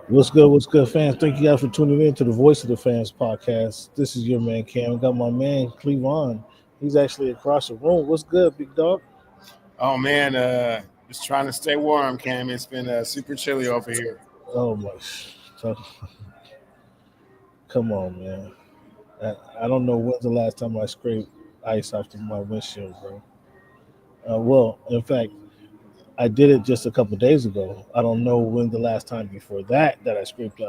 What's good, fans? Thank you guys for tuning in to the Voice of the Fans podcast. This is your man Cam. Got my man Cleavon. He's actually across the room. What's good, big dog? Oh man, just trying to stay warm, Cam. It's been super chilly over here. Oh my, come on, man. I don't know when's the last time I scraped ice off of my windshield, bro. Well, in fact, I did it just a couple days ago. I don't know when the last time before that I scraped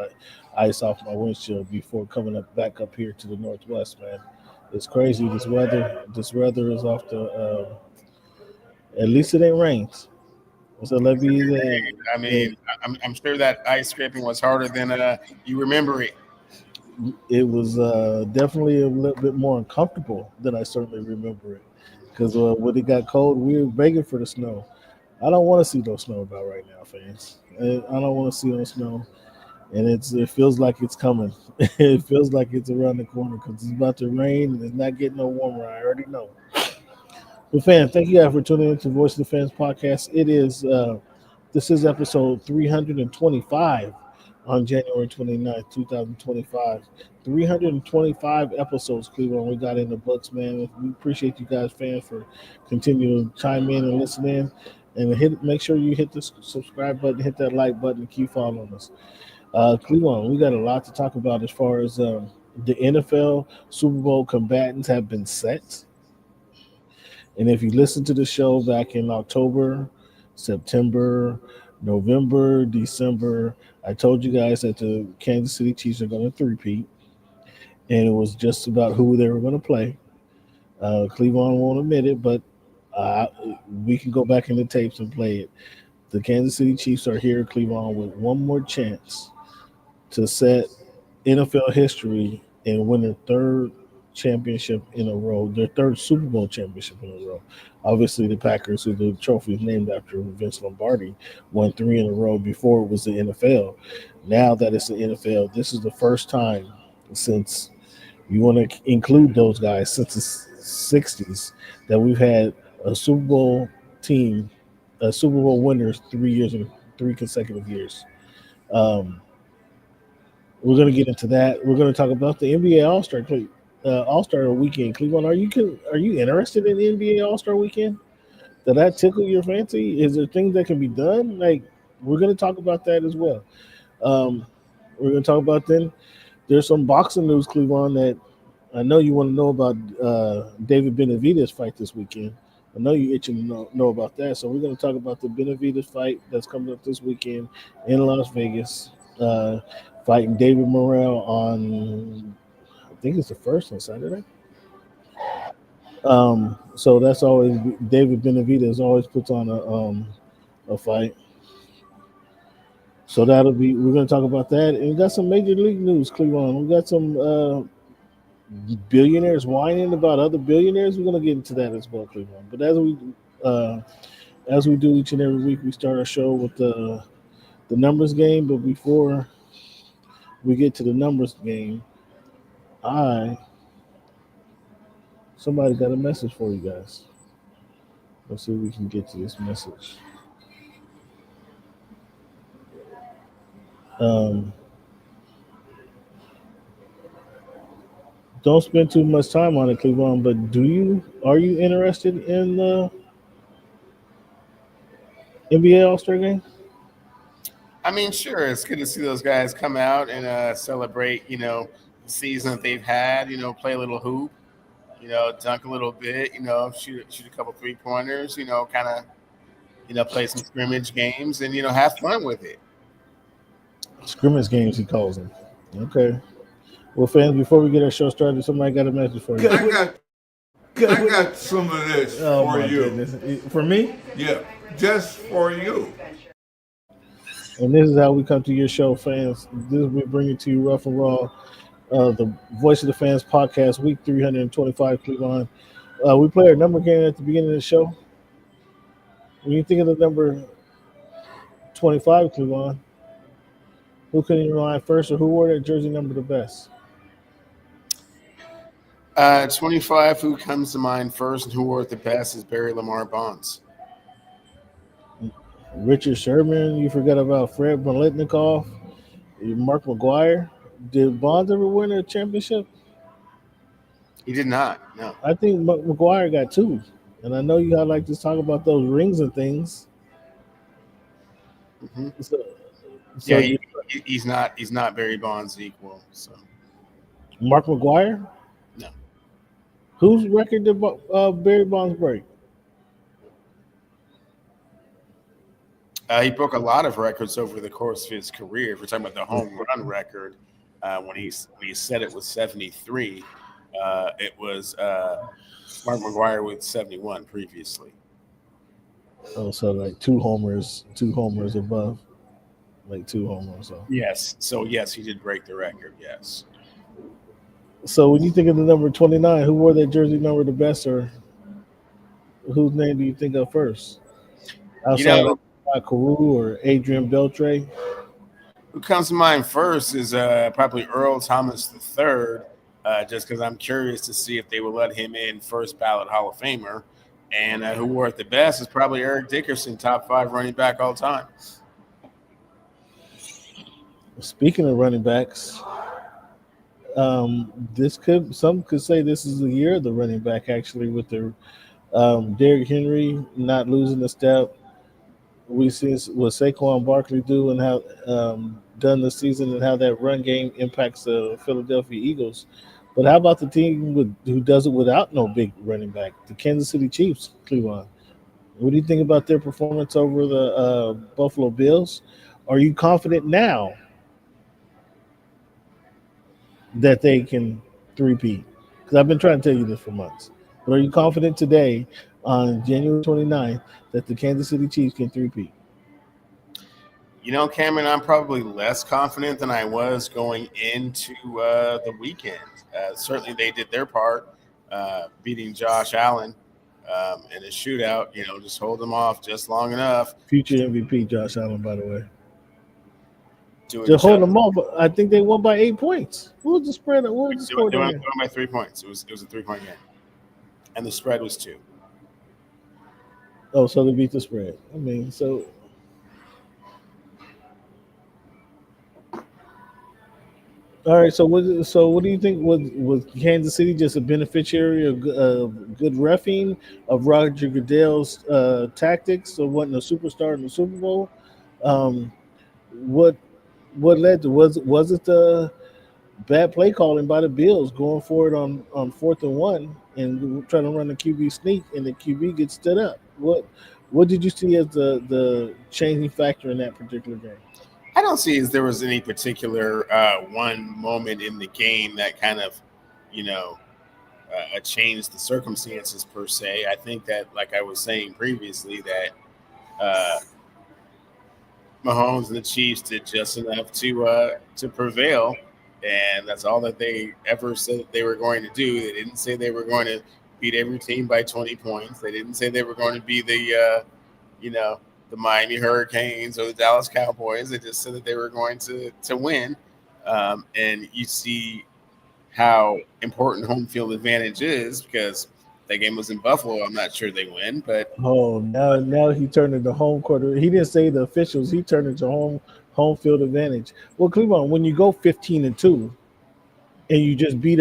ice off my windshield before coming up back up here to the northwest, man. It's crazy. This weather is off the. At least it ain't rains. So let me. I mean, I'm sure that ice scraping was harder than you remember it. It was definitely a little bit more uncomfortable than I certainly remember it. Because when it got cold, we were begging for the snow. I don't want to see no snow about right now, fans. I don't want to see no snow, and it feels like it's coming. It feels like it's around the corner because it's about to rain and it's not getting no warmer. I already know. But fans, thank you guys for tuning into Voice of the Fans podcast. This is episode 325 on January 29th, 2025. 325 episodes, Cleveland, we got in the books, man. We appreciate you guys, fans, for continuing to chime in and listen in. And make sure you hit the subscribe button, hit that like button, and keep following us. Cleveland, we got a lot to talk about as far as the NFL Super Bowl combatants have been set. And if you listen to the show back in October, September, November, December, I told you guys that the Kansas City Chiefs are going to three-peat. And it was just about who they were going to play. Cleveland won't admit it, but we can go back in the tapes and play it. The Kansas City Chiefs are here, Cleveland, with one more chance to set NFL history and win their third championship in a row, their third Super Bowl championship in a row. Obviously, the Packers, who the trophy is named after Vince Lombardi, won 3 in a row before it was the NFL. Now that it's the NFL, this is the first time since you want to include those guys since the 60s that we've had a Super Bowl team, Super Bowl winners 3 consecutive years. We're going to get into that. We're going to talk about the NBA All-Star Weekend. Cleveland, are you interested in the NBA All-Star Weekend? Did that tickle your fancy? Is there things that can be done? Like, we're going to talk about that as well. We're going to talk about then. There's some boxing news, Cleveland, that I know you want to know about David Benavidez fight this weekend. I know you're itching to know about that. So we're going to talk about the Benavidez fight that's coming up this weekend in Las Vegas, fighting David Morrell on, I think it's the first on Saturday. So that's always David Benavidez always puts on a fight. So we're going to talk about that. And we got some major league news, Cleveland. We got some billionaires whining about other billionaires. We're going to get into that as well, Cleveland. But as we do each and every week, we start our show with the numbers game. But before we get to the numbers game, somebody got a message for you guys. Let's see if we can get to this message. Don't spend too much time on it, Cleveland, but are you interested in the NBA All-Star Game? I mean, sure, it's good to see those guys come out and celebrate, the season that they've had, play a little hoop, dunk a little bit, shoot a couple 3-pointers, kind of, play some scrimmage games and, have fun with it. Scrimmage games, he calls them. Okay. Well, fans, before we get our show started, somebody got a message for you. I got some of this for you. Goodness. For me? Yeah, just for you. And this is how we come to your show, fans. We bring it to you rough and raw. The Voice of the Fans podcast, week 325, Cleveland. We play our number game at the beginning of the show. When you think of the number 25, Cleveland, who can you line first, or who wore that jersey number the best? 25, who comes to mind first and who wore it the best is Barry Lamar Bonds. Richard Sherman. You forgot about Fred Biletnikoff. Mark McGuire. Did Bonds ever win a championship? He did not. No. I think McGuire got 2. And I know you all like to talk about those rings and things. Mm-hmm. So, Yeah, he's not Barry Bonds' equal. So Mark McGuire? no. Whose record did Barry Bonds break? He broke a lot of records over the course of his career. If we're talking about the home run record, when he said it was 73, it was Mark McGuire with 71 previously. Oh, so like 2 homers above, like 2 homers. So. Yes. So yes, he did break the record. Yes. So when you think of the number 29, who wore that jersey number the best, or whose name do you think of first? Outside of Carew or Adrian Beltre? Who comes to mind first is probably Earl Thomas III, just because I'm curious to see if they will let him in first ballot Hall of Famer. And who wore it the best is probably Eric Dickerson, top 5 running back all time. Speaking of running backs, some could say this is the year of the running back, actually, with the Derrick Henry not losing a step. We see what Saquon Barkley do and how done this season, and how that run game impacts the Philadelphia Eagles. But how about the team who does it without no big running back, the Kansas City Chiefs, Cleveland? What do you think about their performance over the Buffalo Bills? Are you confident now that they can three-peat? Because I've been trying to tell you this for months. But are you confident today, on January 29th, that the Kansas City Chiefs can three-peat? You know, Cameron, I'm probably less confident than I was going into the weekend. Certainly they did their part, beating Josh Allen in a shootout, just hold them off just long enough. Future MVP Josh Allen, by the way. Just hold them off. I think they won by 8 points. What was the spread? What was the score? They won by 3 points. It was a 3-point game. And the spread was 2. Oh, so they beat the spread. I mean, so all right. So what do you think? Was Kansas City just a beneficiary of good reffing, of Roger Goodell's tactics, of wanting a superstar in the Super Bowl? What led to was it the bad play calling by the Bills going for it on 4th and 1 and trying to run the QB sneak, and the QB gets stood up? What did you see as the changing factor in that particular game? I don't see as there was any particular one moment in the game that kind of, changed the circumstances per se. I think that, like I was saying previously, that Mahomes and the Chiefs did just enough to prevail, and that's all that they ever said that they were going to do. They didn't say they were going to beat every team by 20 points. They didn't say they were going to be the Miami Hurricanes or the Dallas Cowboys. They just said that they were going to win. And you see how important home field advantage is, because that game was in Buffalo. I'm not sure they win, but now he turned into home court. He didn't say the officials. He turned into home field advantage. Well, Cleveland, when you go 15-2 and you just beat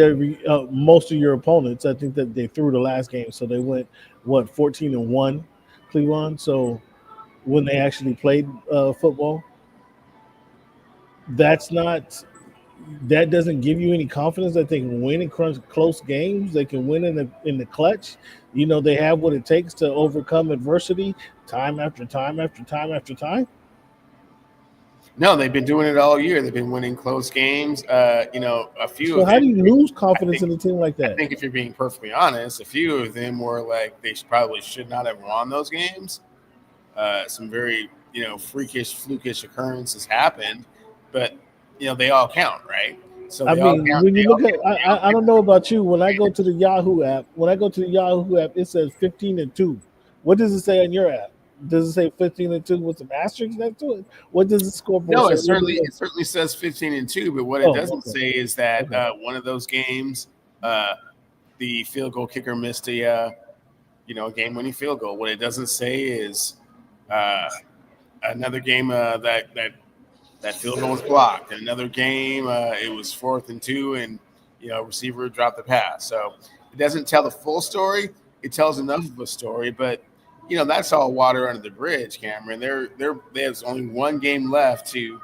most of your opponents, I think that they threw the last game, so they went 14-1, Cleveland. So when they actually played football, that doesn't give you any confidence that they can win in close games. They can win in the clutch. They have what it takes to overcome adversity time after time after time after time. No, they've been doing it all year. They've been winning close games. A few. So how do you lose confidence in a team like that? I think if you're being perfectly honest, a few of them were like they probably should not have won those games. Some very freakish, flukish occurrences happened, but they all count, right? So I mean, when you look at, I don't know about you. When I go to the Yahoo app, it says 15-2. What does it say on your app? Does it say 15-2 with some asterisks next to it? What does the scoreboard say? No, it certainly says 15-2, but what it doesn't say is that one of those games, the field goal kicker missed a game-winning field goal. What it doesn't say is another game that that field goal was blocked. In another game, it was 4th and 2, and receiver dropped the pass. So it doesn't tell the full story. It tells enough of a story, but that's all water under the bridge, Cameron. There's only one game left to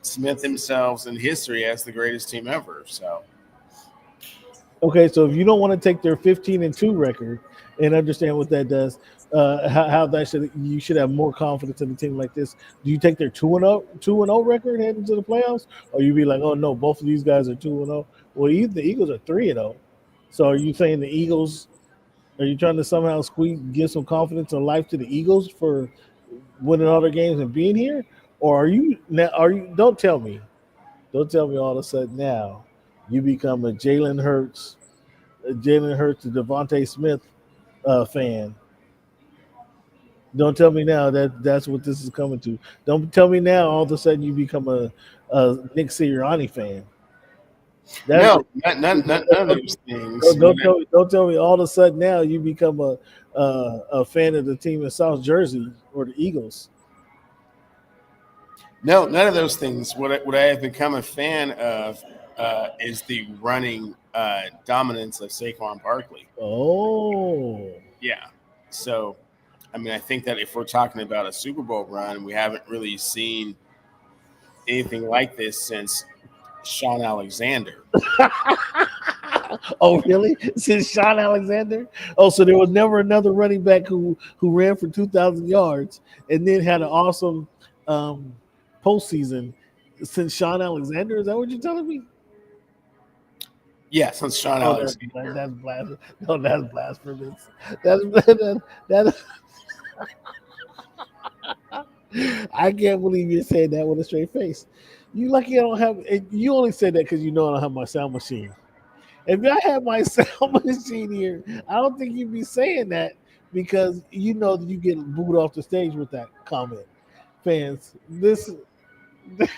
cement themselves in history as the greatest team ever. So, okay, so if you don't want to take their 15-2 record and understand what that does, how that you should have more confidence in a team like this. Do you take their 2-0 record heading to the playoffs, or you be like, oh no, both of these guys are 2-0? Well, the Eagles are 3-0. So are you saying the Eagles? Are you trying to somehow give some confidence and life to the Eagles for winning all their games and being here, or are you? Don't tell me all of a sudden now you become a Jalen Hurts, to Devontae Smith fan. Don't tell me now that's what this is coming to. Don't tell me now all of a sudden you become a Nick Sirianni fan. None of those things. Don't tell me all of a sudden now you become a fan of the team in South Jersey or the Eagles. No, none of those things. What I have become a fan of is the running dominance of Saquon Barkley. Oh, yeah. So, I think that if we're talking about a Super Bowl run, we haven't really seen anything like this since Shawn Alexander. Oh, really? Since Shawn Alexander? Oh, so there was never another running back who ran for 2,000 yards and then had an awesome postseason since Shawn Alexander? Is that what you're telling me? Yeah, since Shawn Alexander. That's blasphemous. No, that's blasphemous. That's I can't believe you're saying that with a straight face. You lucky I don't have. You only said that because you know I don't have my sound machine. If I had my sound machine here, I don't think you'd be saying that because you know that you get booed off the stage with that comment. Fans, this guy,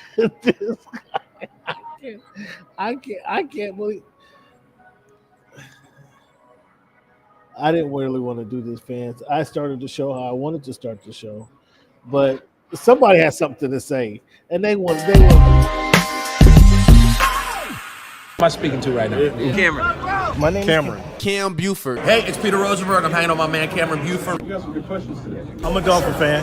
I can't believe. I didn't really want to do this, fans. I started the show how I wanted to start the show, but somebody has something to say, and they want. Who am I speaking to right now? Cameron. My name is Cameron. Cam Buford. Hey, it's Peter Rosenberg. I'm hanging on my man Cameron Buford. You got some good questions today. I'm a Dolphin fan.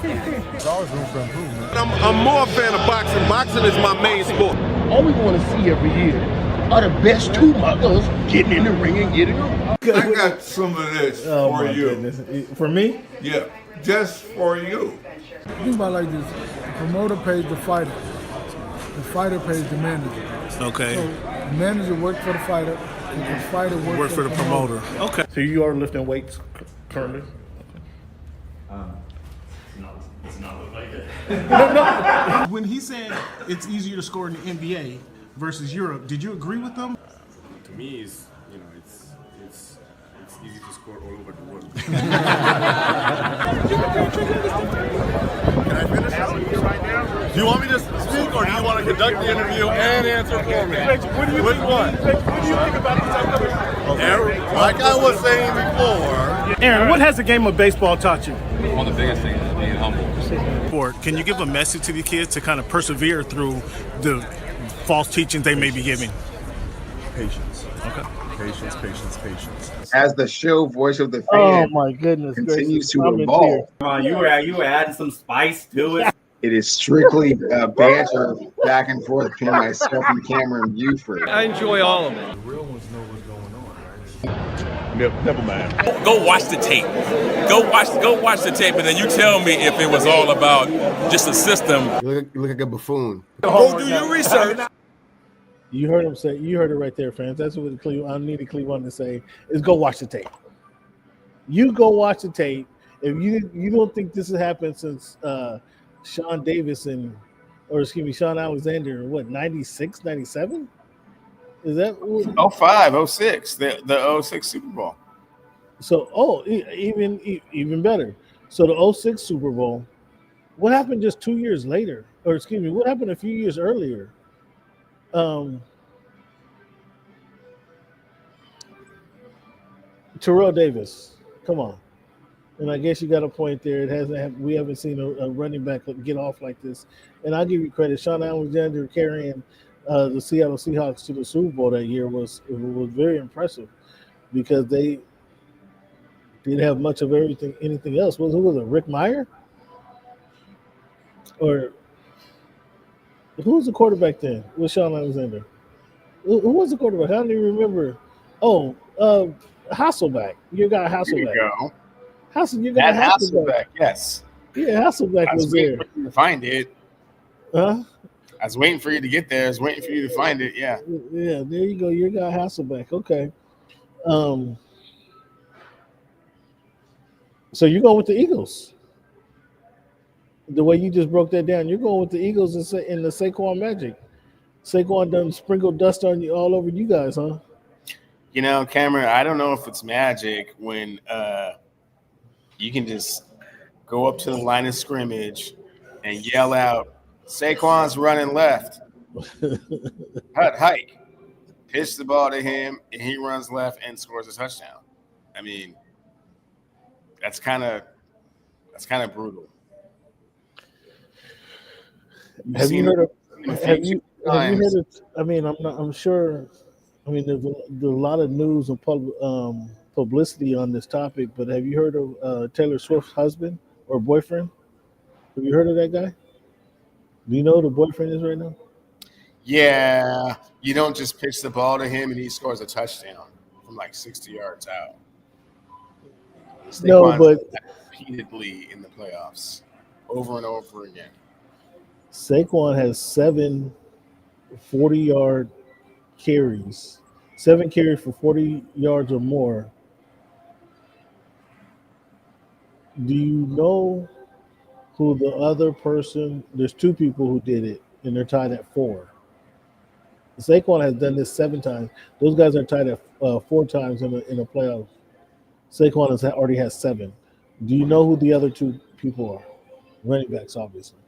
There's always room for improvement. I'm more a fan of boxing. Boxing is my main sport. All we want to see every year are the best two mothers getting in the ring and getting them. I got some of this for you. Goodness. For me? Yeah, just for you. Think about it like this: the promoter pays the fighter, the fighter pays the manager. Okay. So the manager works for the fighter, and the fighter works for the promoter. Okay. So you are lifting weights currently? It's not look like that. When he said it's easier to score in the NBA versus Europe, did you agree with them? To me, it's easy to score all over the world. Can I finish right now? Do you want me to speak or do you want to conduct the interview and answer for me? What do you think about this upcoming? Aaron, like I was saying before. Aaron, what has the game of baseball taught you? One of the biggest things is being humble. Can you give a message to the kids to kind of persevere through the false teachings they may be giving? Patience. Okay. Patience. As the show voice of the fan, Oh my goodness! continues to I'm in evolve. You were adding some spice to it. It is strictly banter back and forth between myself and Cameron Buford. I enjoy all of it. The real ones know what's going on, right? Never mind. Go watch the tape. Go watch the tape, and then you tell me if it was all about just a system. You look like a buffoon. Go do your research. You heard him say. You heard it right there, fans. That's what I needed Cleveland to say is go watch the tape. You go watch the tape. If you don't think this has happened since Sean Alexander, what, 96, 97? Is that 05, 06, the 06 Super Bowl. So even better. So the 06 Super Bowl, what happened just 2 years later? Or excuse me, what happened a few years earlier? Terrell Davis, come on. And I guess you got a point there. We haven't seen a running back get off like this. And I'll give you credit. Shawn Alexander carrying the Seattle Seahawks to the Super Bowl that year was very impressive because they didn't have much of anything else. Who was it? Rick Meyer? Or who was the quarterback then with Shawn Alexander? Who was the quarterback? I don't even remember. Oh, Hasselbeck. You got Hasselbeck. There you go. You got Hasselbeck. Yes. Yeah, Hasselbeck was there. To find it. Huh? I was waiting for you to get there. I was waiting for you to find it. Yeah. Yeah, there you go. You got Hasselbeck. Okay. So you're going with the Eagles. The way you just broke that down, you're going with the Eagles in the Saquon magic. Saquon done sprinkled dust on you all over you guys, huh? You know, Cameron, I don't know if it's magic when you can just go up to the line of scrimmage and yell out, Saquon's running left. Hike. Pitch the ball to him, and he runs left and scores a touchdown. I mean, that's kind of brutal. Have you heard of? I mean, I'm sure. I mean, there's a lot of news and publicity on this topic, but have you heard of Taylor Swift's husband or boyfriend? Have you heard of that guy? Do you know who the boyfriend is right now? Yeah, you don't just pitch the ball to him and he scores a touchdown from like 60 yards out. No, but repeatedly in the playoffs, over and over again. Saquon has 7 40-yard carries, 7 carries for 40 yards or more. Do you know who the other person? There's 2 people who did it, and they're tied at 4. Saquon has done this 7 times. Those guys are tied at 4 times in a playoff. Saquon already has 7. Do you know who the other 2 people are? Running backs, obviously.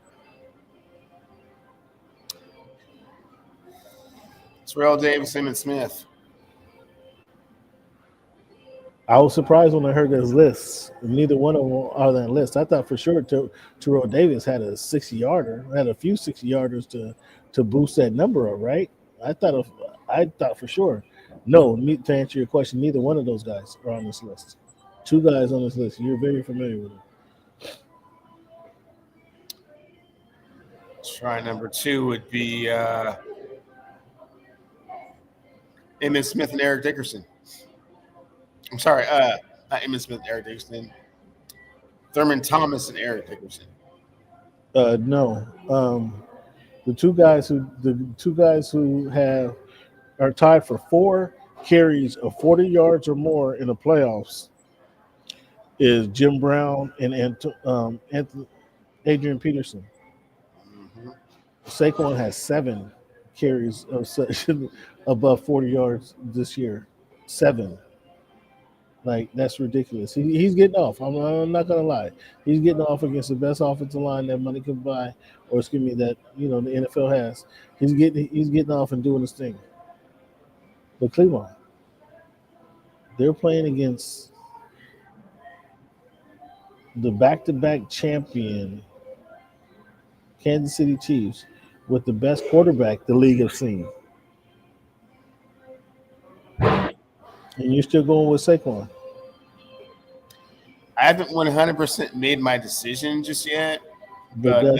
Terrell Davis, Emmitt Smith. I was surprised when I heard those lists. Neither one of them are on that list. I thought for sure Terrell Davis had a 60-yarder, had a few 60-yarders to boost that number up, right? I thought for sure. No, to answer your question, neither one of those guys are on this list. 2 guys on this list. You're very familiar with them. Try number 2 would be Emmitt Smith and Eric Dickerson. I'm sorry, not Emmitt Smith and Eric Dickerson. Thurman Thomas and Eric Dickerson. No. The two guys who are tied for 4 carries of 40 yards or more in the playoffs is Jim Brown and Adrian Peterson. Mm-hmm. Saquon has 7 carries of above 40 yards this year. 7. Like, that's ridiculous. He's getting off. I'm not gonna lie. He's getting off against the best offensive line that money can buy, or excuse me, that the NFL has. He's getting off and doing his thing. But Cleveland, they're playing against the back-to-back champion Kansas City Chiefs with the best quarterback the league has seen. And you're still going with Saquon. I haven't 100% made my decision just yet. But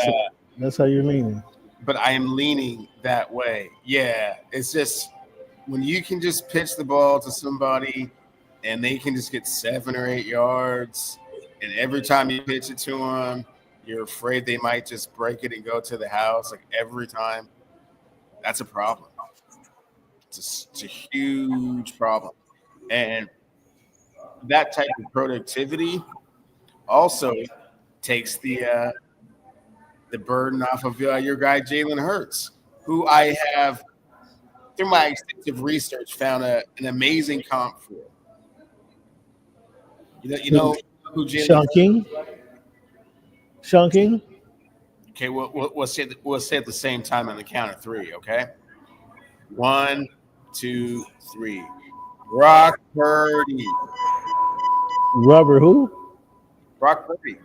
that's how you're leaning. But I am leaning that way. Yeah, it's just when you can just pitch the ball to somebody and they can just get 7 or 8 yards, and every time you pitch it to them, you're afraid they might just break it and go to the house, like every time. That's a problem. It's a huge problem. And that type of productivity also takes the burden off of your guy Jalen Hurts, who I have, through my extensive research, found an amazing comp for. You know who Jalen? Shawn King. Shawn King. Okay, we'll say at the same time on the count of 3. Okay, 1, 2, 3. Brock Purdy. Robert who? Brock Purdy.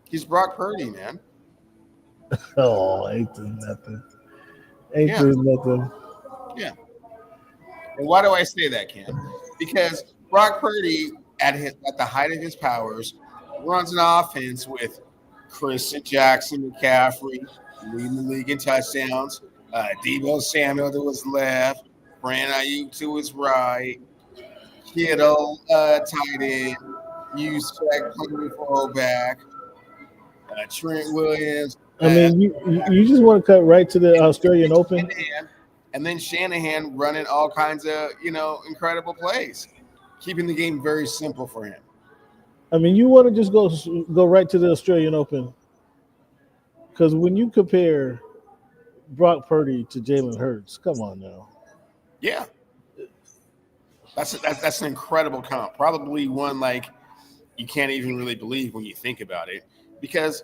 He's Brock Purdy, man. Oh, 8-0. 8-0. Yeah. And why do I say that, Cam? Because Brock Purdy, at the height of his powers, runs an offense with Christian Jackson, McCaffrey, leading the league in touchdowns. Deebo Samuel to his left, Brandon Ayuk to his right, Kittle tight end, Juszczyk playing fullback, Trent Williams. I mean, you just want to cut right to the Australian Open, and then Shanahan running all kinds of incredible plays, keeping the game very simple for him. I mean, you want to just go right to the Australian Open, because when you compare Brock Purdy to Jalen Hurts, come on now. Yeah, that's an incredible comp. Probably one like you can't even really believe when you think about it, because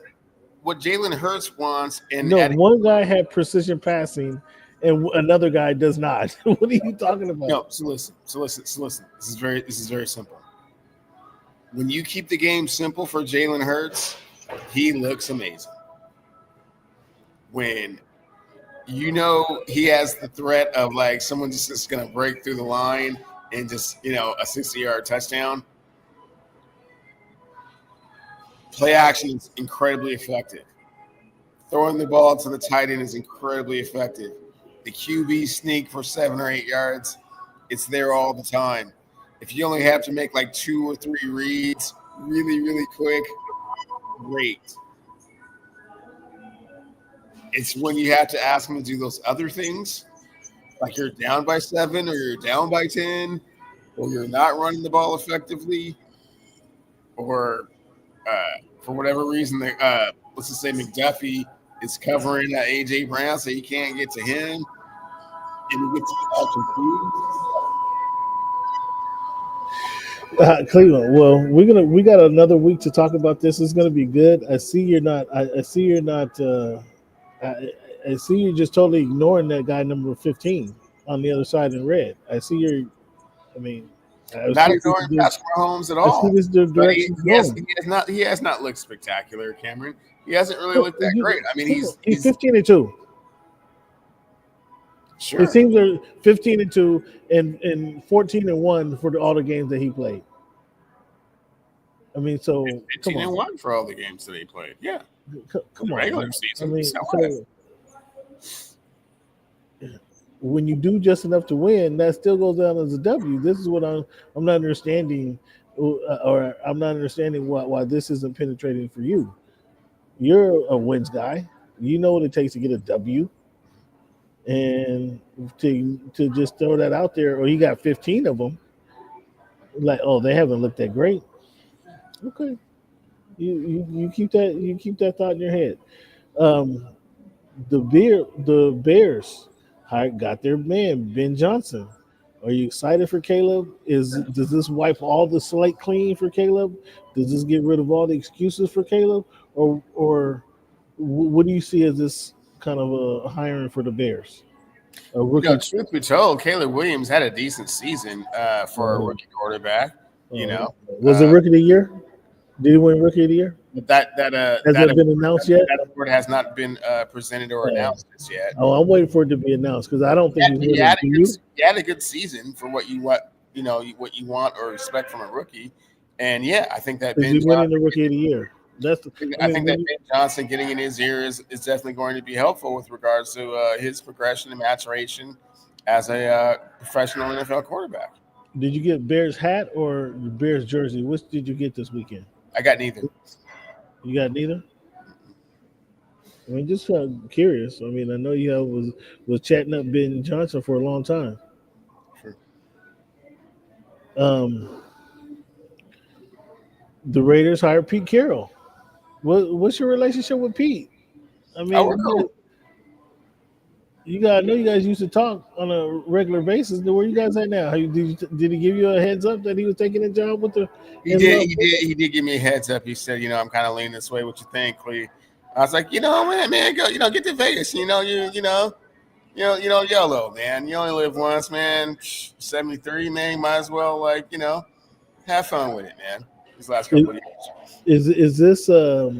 what Jalen Hurts wants one guy had precision passing and another guy does not. What are you talking about? No, so listen. This is very simple. When you keep the game simple for Jalen Hurts, he looks amazing. When he has the threat of like someone just going to break through the line and just, a 60-yard touchdown, play action is incredibly effective. Throwing the ball to the tight end is incredibly effective. The QB sneak for 7 or 8 yards, it's there all the time. If you only have to make like 2 or 3 reads really, really quick, great. It's when you have to ask them to do those other things, like you're down by 7 or you're down by 10, or you're not running the ball effectively, or for whatever reason, let's just say McDuffie is covering A.J. Brown so he can't get to him, and he gets all confused. Cleveland. Well, we got another week to talk about this. It's gonna be good. I see you're not. I see you're not. I see you're just totally ignoring that guy number 15 on the other side in red. I see you're. I mean, not ignoring Patrick Mahomes at all. I see this direction. He has not looked spectacular, Cameron. He hasn't really looked that great. I mean, he's 15-2. Sure. His teams are 15-2 and 14-1 for all the games that he played. I mean, so 15-1 for all the games that he played. Yeah. Come on, regular season. I mean, when you do just enough to win, that still goes down as a W. This is what I'm not understanding, or I'm not understanding why this isn't penetrating for you. You're a wins guy. You know what it takes to get a W, and to just throw that out there, or you got 15 of them. Like, oh, they haven't looked that great. Okay, you keep that thought in your head. The Bears got their man Ben Johnson. Are you excited for Caleb? Does this wipe all the slate clean for Caleb? Does this get rid of all the excuses for Caleb, or what do you see as this kind of a hiring for the Bears? A rookie. Truth be told, Caleb Williams had a decent season for a rookie quarterback. Was it rookie of the year? Did he win rookie of the year? That has that been announced yet? That award has not been presented or announced yet. Oh, I'm waiting for it to be announced because I don't think he had a good season for what you want or expect from a rookie. And yeah, I think that Ben winning the rookie of the year. I think that Ben Johnson getting in his ear is definitely going to be helpful with regards to his progression and maturation as a professional NFL quarterback. Did you get Bears hat or Bears jersey? Which did you get this weekend? I got neither. You got neither? I mean, just curious. I mean, I know you was chatting up Ben Johnson for a long time. Sure. The Raiders hired Pete Carroll. What's your relationship with Pete? I mean, you guys used to talk on a regular basis. Where you guys at now? Did he give you a heads up that he was taking a job with the? He did give me a heads up. He said, I'm kind of leaning this way. What you think, Clee? I was like, man, go, get to Vegas. YOLO, man. You only live once, man. 73, man. Might as well, have fun with it, man. These last couple of Is years. this a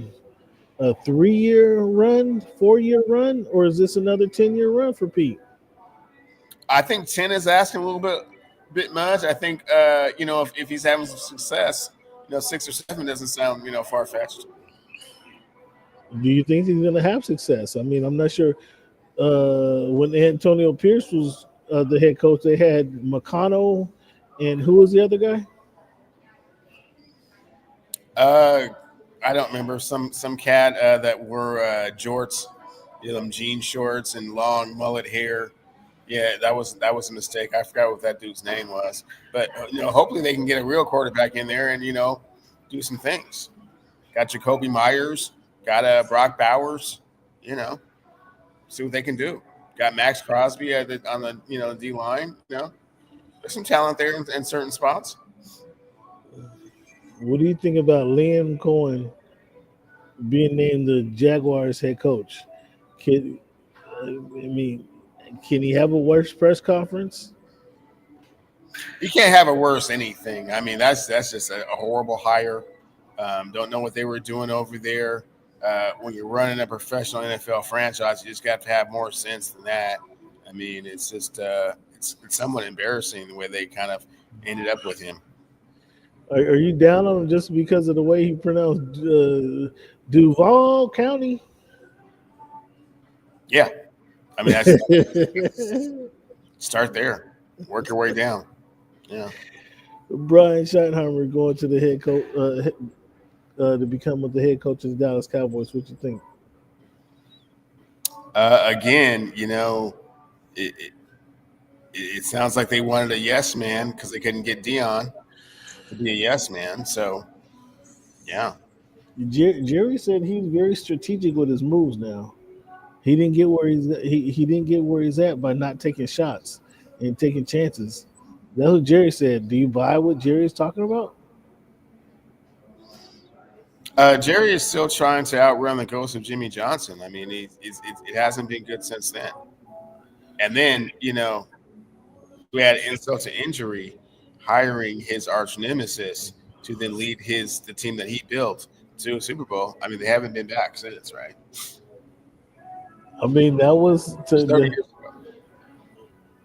3-year run, 4-year run, or is this another 10-year run for Pete? I think 10 is asking a little bit much. I think if he's having some success, 6 or 7 doesn't sound far fetched. Do you think he's going to have success? I mean, I'm not sure. When Antonio Pierce was the head coach, they had McConnell, and who was the other guy? I don't remember some cat that wore jorts, them jean shorts and long mullet hair. Yeah, that was a mistake. I forgot what that dude's name was. But hopefully they can get a real quarterback in there and do some things. Got Jacoby Myers, got Brock Bowers. See what they can do. Got Max Crosby on the D line. There's some talent there in certain spots. What do you think about Liam Cohen being named the Jaguars head coach? Can he have a worse press conference? You can't have a worse anything. I mean, that's just a horrible hire. Don't know what they were doing over there. When you're running a professional NFL franchise, you just got to have more sense than that. I mean, it's just it's somewhat embarrassing the way they kind of ended up with him. Are you down on him just because of the way he pronounced Duval County? Yeah. I mean, that's start there. Work your way down. Yeah. Brian Schottenheimer going to the head coach to become the head coach of the Dallas Cowboys. What you think? Again, it sounds like they wanted a yes man because they couldn't get Dion to be a yes man. So, yeah. Jerry said he's very strategic with his moves now. He didn't get where he didn't get where he's at by not taking shots and taking chances. That's what Jerry said. Do you buy what Jerry's talking about? Jerry is still trying to outrun the ghost of Jimmy Johnson. I mean, it hasn't been good since then. And then, we had insult to injury, hiring his arch nemesis to then lead the team that he built to a Super Bowl. I mean, they haven't been back since, right? I mean, that was 30 years ago.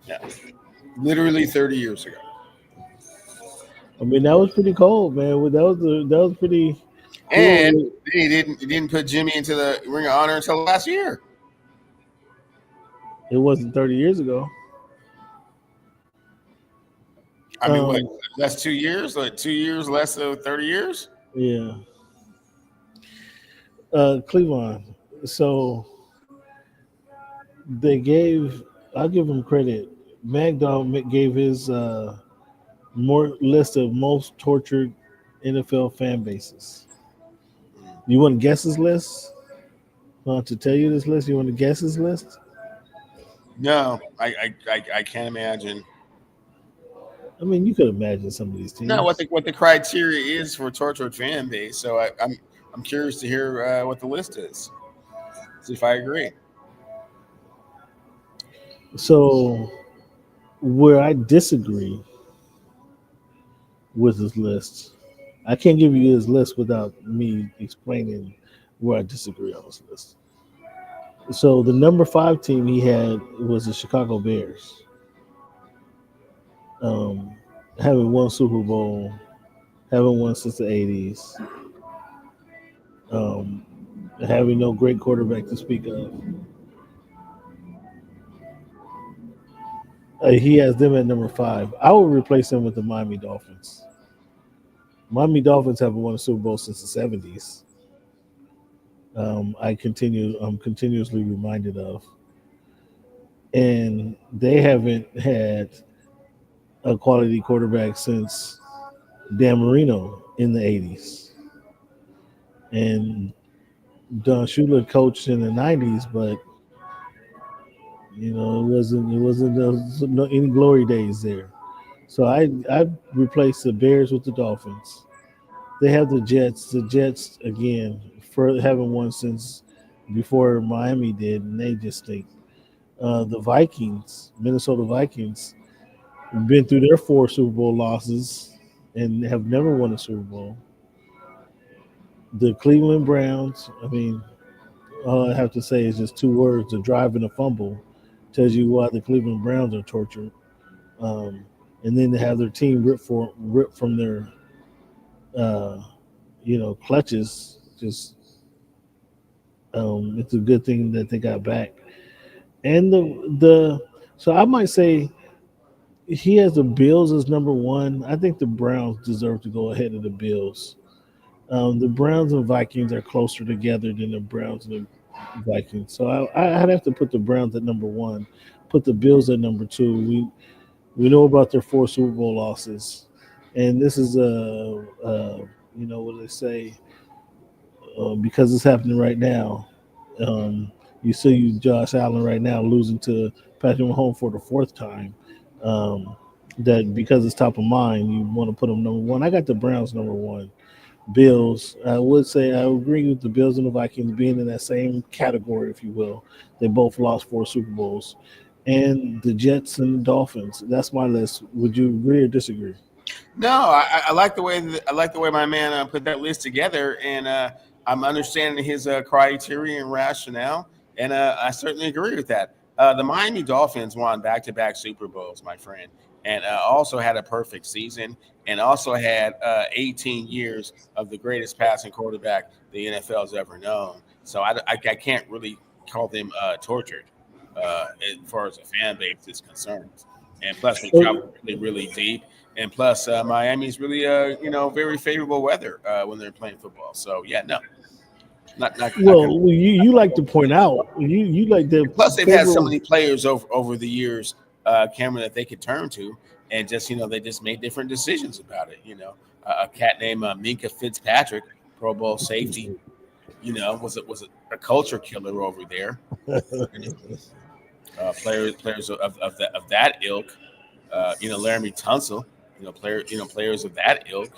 Yeah, literally 30 years ago. I mean, that was pretty cold, man. That was pretty. And he didn't put Jimmy into the Ring of Honor until last year. It wasn't 30 years ago. I mean, that's 2 years? Like 2 years less than 30 years? Yeah. Cleveland. So I'll give him credit. Magdal gave his more list of most tortured NFL fan bases. You want to guess his list? To tell you this list, you want to guess his list? No, I can't imagine. I mean, you could imagine some of these teams. No, what the criteria is for tortured fan base. So I'm curious to hear what the list is. See if I agree. So, where I disagree with his list, I can't give you his list without me explaining where I disagree on his list. So, the number 5 team he had was the Chicago Bears. Having won Super Bowl, haven't won since the 80s, having no great quarterback to speak of. He has them at number 5. I would replace him with the Miami Dolphins. Miami Dolphins haven't won a Super Bowl since the 70s. I'm continuously reminded of. And they haven't had a quality quarterback since Dan Marino in the 80s. And Don Shula coached in the 90s, but it wasn't any glory days there. So I replaced the Bears with the Dolphins. They have the Jets. The Jets, again, haven't won since before Miami did, and they just stink. The Vikings, Minnesota Vikings, been through their 4 Super Bowl losses, and have never won a Super Bowl. The Cleveland Browns, I mean, all I have to say is just two words: a drive and a fumble. Tells you why the Cleveland Browns are tortured. And then to have their team ripped from their, clutches. Just it's a good thing that they got back. And so I might say he has the Bills as number one. I think the Browns deserve to go ahead of the Bills. The Browns and Vikings are closer together than the Browns and the Vikings. So I'd have to put the Browns at number one, put the Bills at number two. We know about their 4 Super Bowl losses, and this is what they say, because it's happening right now. You see Josh Allen right now losing to Patrick Mahomes for the 4th time. That because it's top of mind, you want to put them number one. I got the Browns number one. Bills, I would say I agree with the Bills and the Vikings being in that same category, if you will. They both lost 4 Super Bowls. And the Jets and the Dolphins. That's my list. Would you agree or disagree? No, I like the way my man put that list together, and I'm understanding his criteria and rationale, and I certainly agree with that. The Miami Dolphins won back-to-back Super Bowls, my friend, and also had a perfect season, and also had 18 years of the greatest passing quarterback the NFL has ever known. So I can't really call them tortured as far as the fan base is concerned. And plus, they travel really, really deep. And plus, Miami's really, very favorable weather when they're playing football. So, yeah, no. You like to point out you like the. Plus, they've had so many players over the years, Cameron, that they could turn to, and just they just made different decisions about it. A cat named Minka Fitzpatrick, Pro Bowl safety, was a culture killer over there. Players of that ilk, Laramie Tunsil, players of that ilk,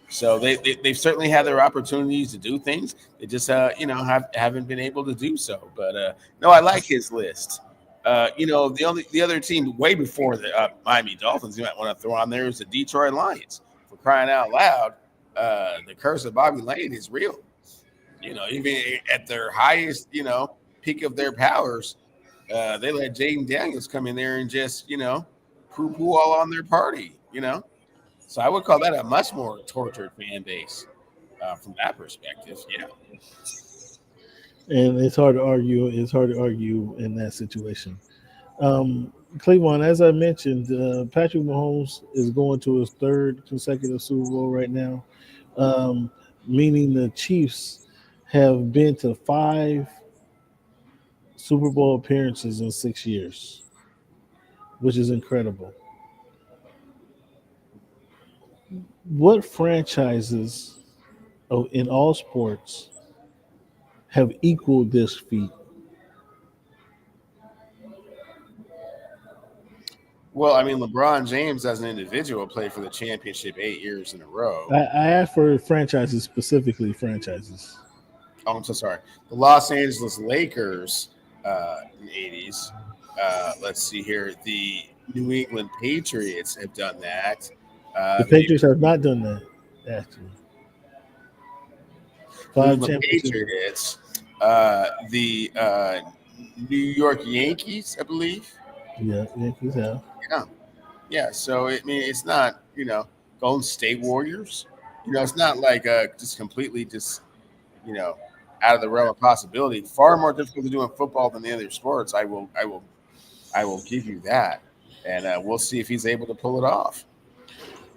So they've certainly had their opportunities to do things. They just haven't been able to do so. But no, I like his list. The other team way before the Miami Dolphins you might want to throw on there is the Detroit Lions. For crying out loud, the curse of Bobby Lane is real. Even at their highest, peak of their powers, they let Jaden Daniels come in there and just, poo-poo all on their party, So I would call that a much more tortured fan base from that perspective, yeah. And it's hard to argue. It's hard to argue in that situation. Cleveland, as I mentioned, Patrick Mahomes is going to his 3rd consecutive Super Bowl right now, meaning the Chiefs have been to 5 Super Bowl appearances in 6 years, which is incredible. What franchises in all sports have equaled this feat? Well, I mean, LeBron James as an individual played for the championship 8 years in a row. I asked for franchises, specifically franchises. Oh, I'm so sorry. The Los Angeles Lakers in the 80s. Let's see here. The New England Patriots have done that. The Patriots have not done that, actually. 5 Patriots. The New York Yankees, I believe. Yeah, Yankees have. Yeah. So it's not Golden State Warriors. It's not like just completely out of the realm of possibility. Far more difficult to do in football than the other sports. I will give you that, and we'll see if he's able to pull it off.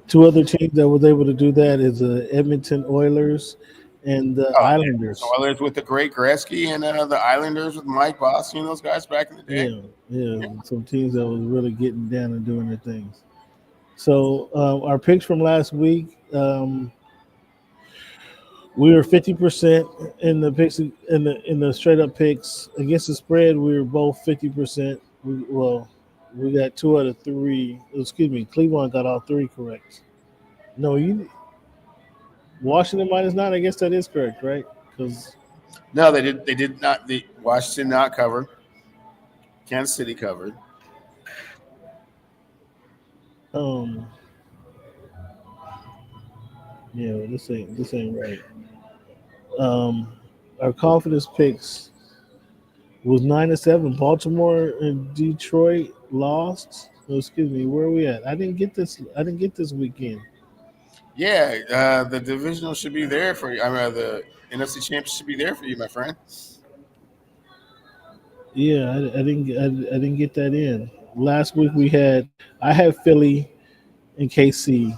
2 other teams that was able to do that is the Edmonton Oilers and the Islanders. The Oilers with the great Gretzky and the Islanders with Mike Bossy and those guys back in the day. Yeah. Some teams that was really getting down and doing their things. So our picks from last week, we were 50% in the picks in the straight up picks against the spread. We were both 50%. We got 2 out of 3. Excuse me, Cleveland got all 3 correct. No, Washington -9. I guess that is correct, right? No, they did not. The Washington not cover. Kansas City covered. Yeah, this ain't right. Our confidence picks was 9-7. Baltimore and Detroit lost. Oh, excuse me, where are we at? I didn't get this. I didn't get this weekend. Yeah, the divisional should be there for you. I mean, the NFC Championship should be there for you, my friend. Yeah, I didn't get that in. Last week I had Philly and KC,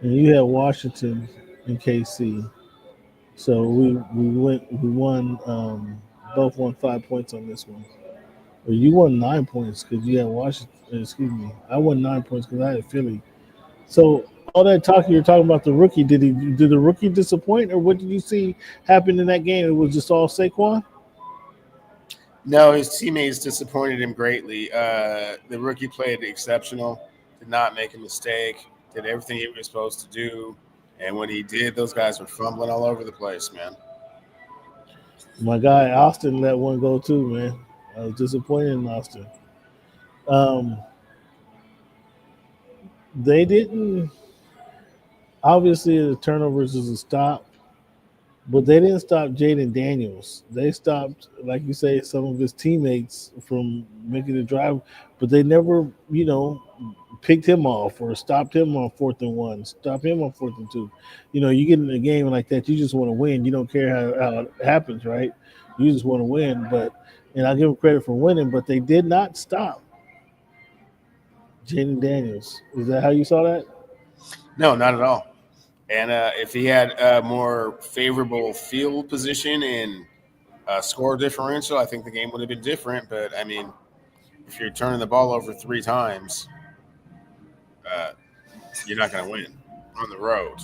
and you had Washington and KC. So we won both won 5 points on this one. Well, you won 9 points because you had Washington. Excuse me, I won 9 points because I had Philly. So all that talk you're talking about the rookie, did the rookie disappoint, or what did you see happen in that game? It was just all Saquon. No, his teammates disappointed him greatly. The rookie played exceptional, did not make a mistake, did everything he was supposed to do. And when he did, those guys were fumbling all over the place, man. My guy Austin let one go too, man. I was disappointed in Austin. They didn't. Obviously, the turnovers is a stop, but they didn't stop Jaden Daniels. They stopped, like you say, some of his teammates from making the drive, but they never, picked him off or stopped him on 4th and 1, stop him on 4th and 2. You get in a game like that, you just want to win. You don't care how it happens, right? You just want to win. And I give them credit for winning, but they did not stop Jaden Daniels. Is that how you saw that? No, not at all. And if he had a more favorable field position and score differential, I think the game would have been different. But, I mean, if you're turning the ball over 3 times, you're not going to win on the road,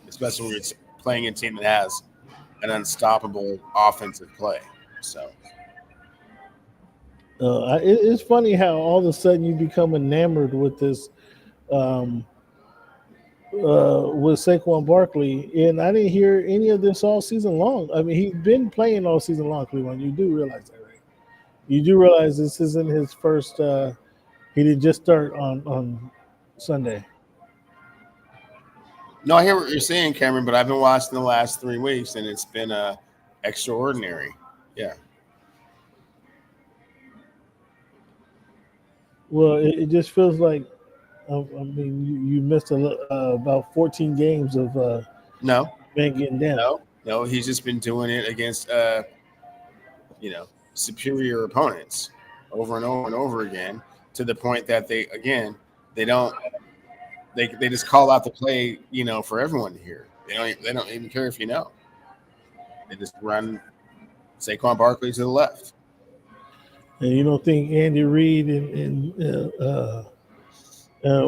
especially when you're playing a team that has an unstoppable offensive play. So it's funny how all of a sudden you become enamored with this with Saquon Barkley, and I didn't hear any of this all season long. I mean, he's been playing all season long, Cleveland. You do realize that, right? You do realize this isn't his first. He didn't just start on Sunday. No, I hear what you're saying, Cameron, but I've been watching the last 3 weeks, and it's been extraordinary. Yeah. Well, it just feels like, I mean, you missed about 14 games of no man getting down. No, he's just been doing it against superior opponents over and over and over again, to the point that they just call out the play, for everyone to hear. They don't even care if you know. They just run Saquon Barkley to the left. And you don't think Andy Reid and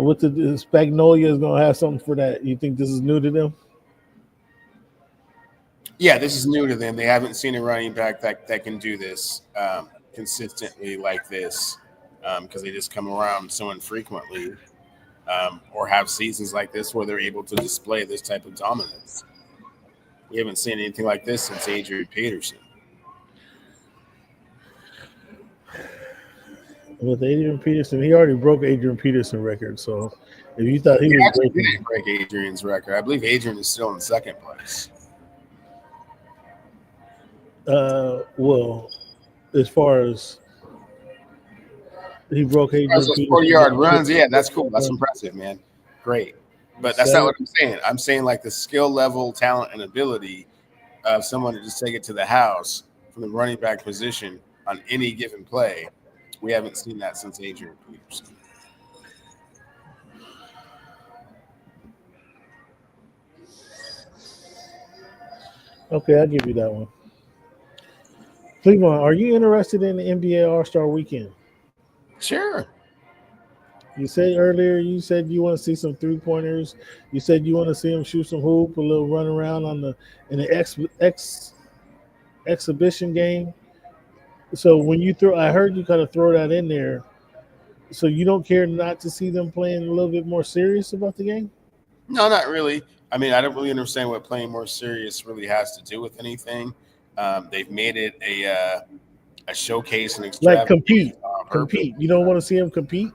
with the Spagnolia is going to have something for that? You think this is new to them? Yeah, this is new to them. They haven't seen a running back that can do this consistently like this, because they just come around so infrequently, or have seasons like this where they're able to display this type of dominance. We haven't seen anything like this since Adrian Peterson. With Adrian Peterson, he already broke Adrian Peterson's record. So if you thought he was didn't break Adrian's record, I believe Adrian is still in 2nd place. Well, as far as he broke Adrian Peterson's 40-yard runs, yeah, that's cool. That's impressive, man. Great. But that's not what I'm saying. I'm saying like the skill level, talent, and ability of someone to just take it to the house from the running back position on any given play. We haven't seen that since Adrian Peterson. Okay, I'll give you that one. Cleveland, are you interested in the NBA All-Star Weekend? Sure. You said earlier, you want to see some 3-pointers. You said you want to see him shoot some hoop, a little run around in the exhibition game. So when you I heard you kind of throw that in there. So you don't care not to see them playing a little bit more serious about the game? No, not really. I mean, I don't really understand what playing more serious really has to do with anything. They've made it a showcase and like compete. You don't want to see them compete?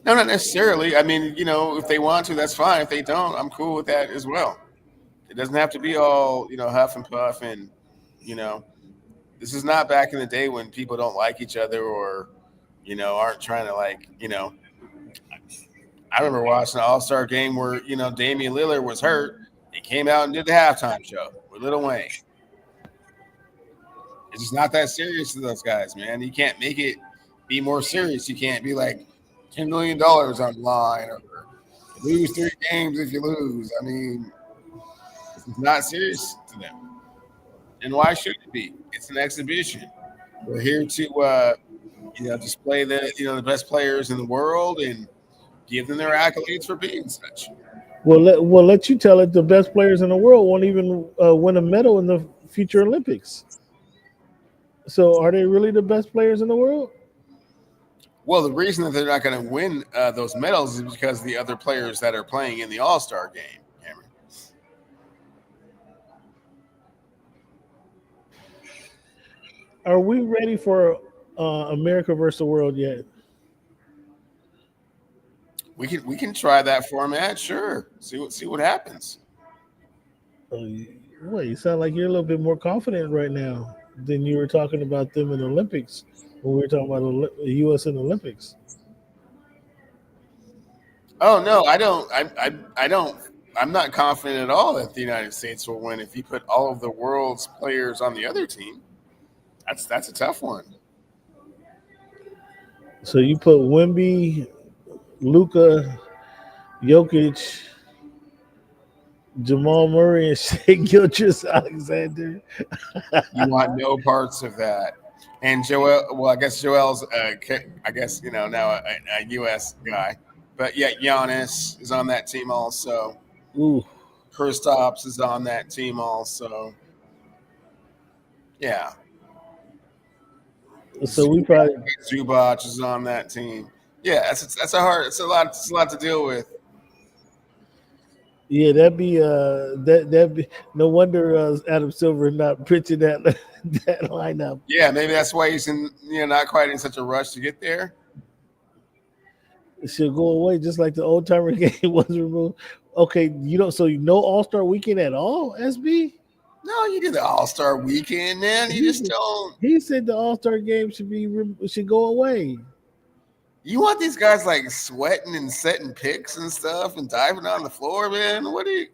No, not necessarily. I mean, if they want to, that's fine. If they don't, I'm cool with that as well. It doesn't have to be all, huff and puff. And, this is not back in the day when people don't like each other or, aren't trying to I remember watching an All-Star game where, Damian Lillard was hurt. He came out and did the halftime show with Lil Wayne. It's just not that serious to those guys, man. You can't make it be more serious. You can't be like $10 million on the line or lose 3 games if you lose. I mean, it's not serious to them. And why should it be? It's an exhibition. We're here to, display the best players in the world and give them their accolades for being such. Well, let you tell it. The best players in the world won't even win a medal in the future Olympics. So, are they really the best players in the world? Well, the reason that they're not going to win those medals is because of the other players that are playing in the All-Star game, Cameron. Are we ready for America versus the world yet? We can try that format, sure. See what happens. Well, you sound like you're a little bit more confident right now than you were talking about them in the Olympics when we were talking about the U.S. in the Olympics. Oh no, I don't. I'm not confident at all that the United States will win if you put all of the world's players on the other team. That's a tough one. So you put Wemby, Luka, Jokic, Jamal Murray, and Shai Gilgeous-Alexander. You want no parts of that. And Joel, well, I guess Joel's, now a U.S. guy. But yeah, Giannis is on that team also. Ooh. Kristaps is on that team also. Yeah. So we probably Zubac is on that team. Yeah, it's a lot to deal with. Yeah, that'd be no wonder Adam Silver not pitching that lineup. Yeah, maybe that's why he's not quite in such a rush to get there. It should go away just like the old timer game was removed. Okay, so no All-Star weekend at all, SB? No, you do the All-Star weekend, man. You just don't. He said the All-Star game should go away. You want these guys like sweating and setting picks and stuff and diving on the floor, man? What do you?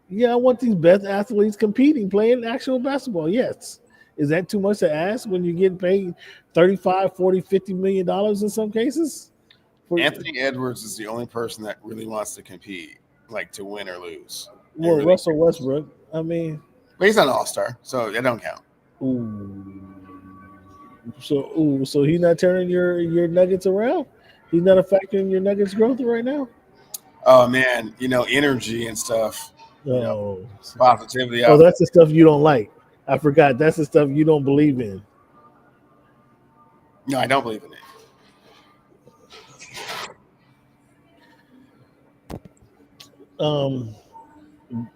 Yeah, I want these best athletes competing, playing actual basketball. Yes. Is that too much to ask when you're getting paid $35, $40, $50 million in some cases? Anthony Edwards is the only person that really wants to compete, like to win or lose. Well, really Russell Westbrook, I mean. But he's not an all-star, so it don't count. Ooh. So he's not turning your Nuggets around? He's not a factor in your Nuggets growth right now? Oh, man, energy and stuff. Positivity. Oh, that's the stuff you don't like. I forgot. That's the stuff you don't believe in. No, I don't believe in it.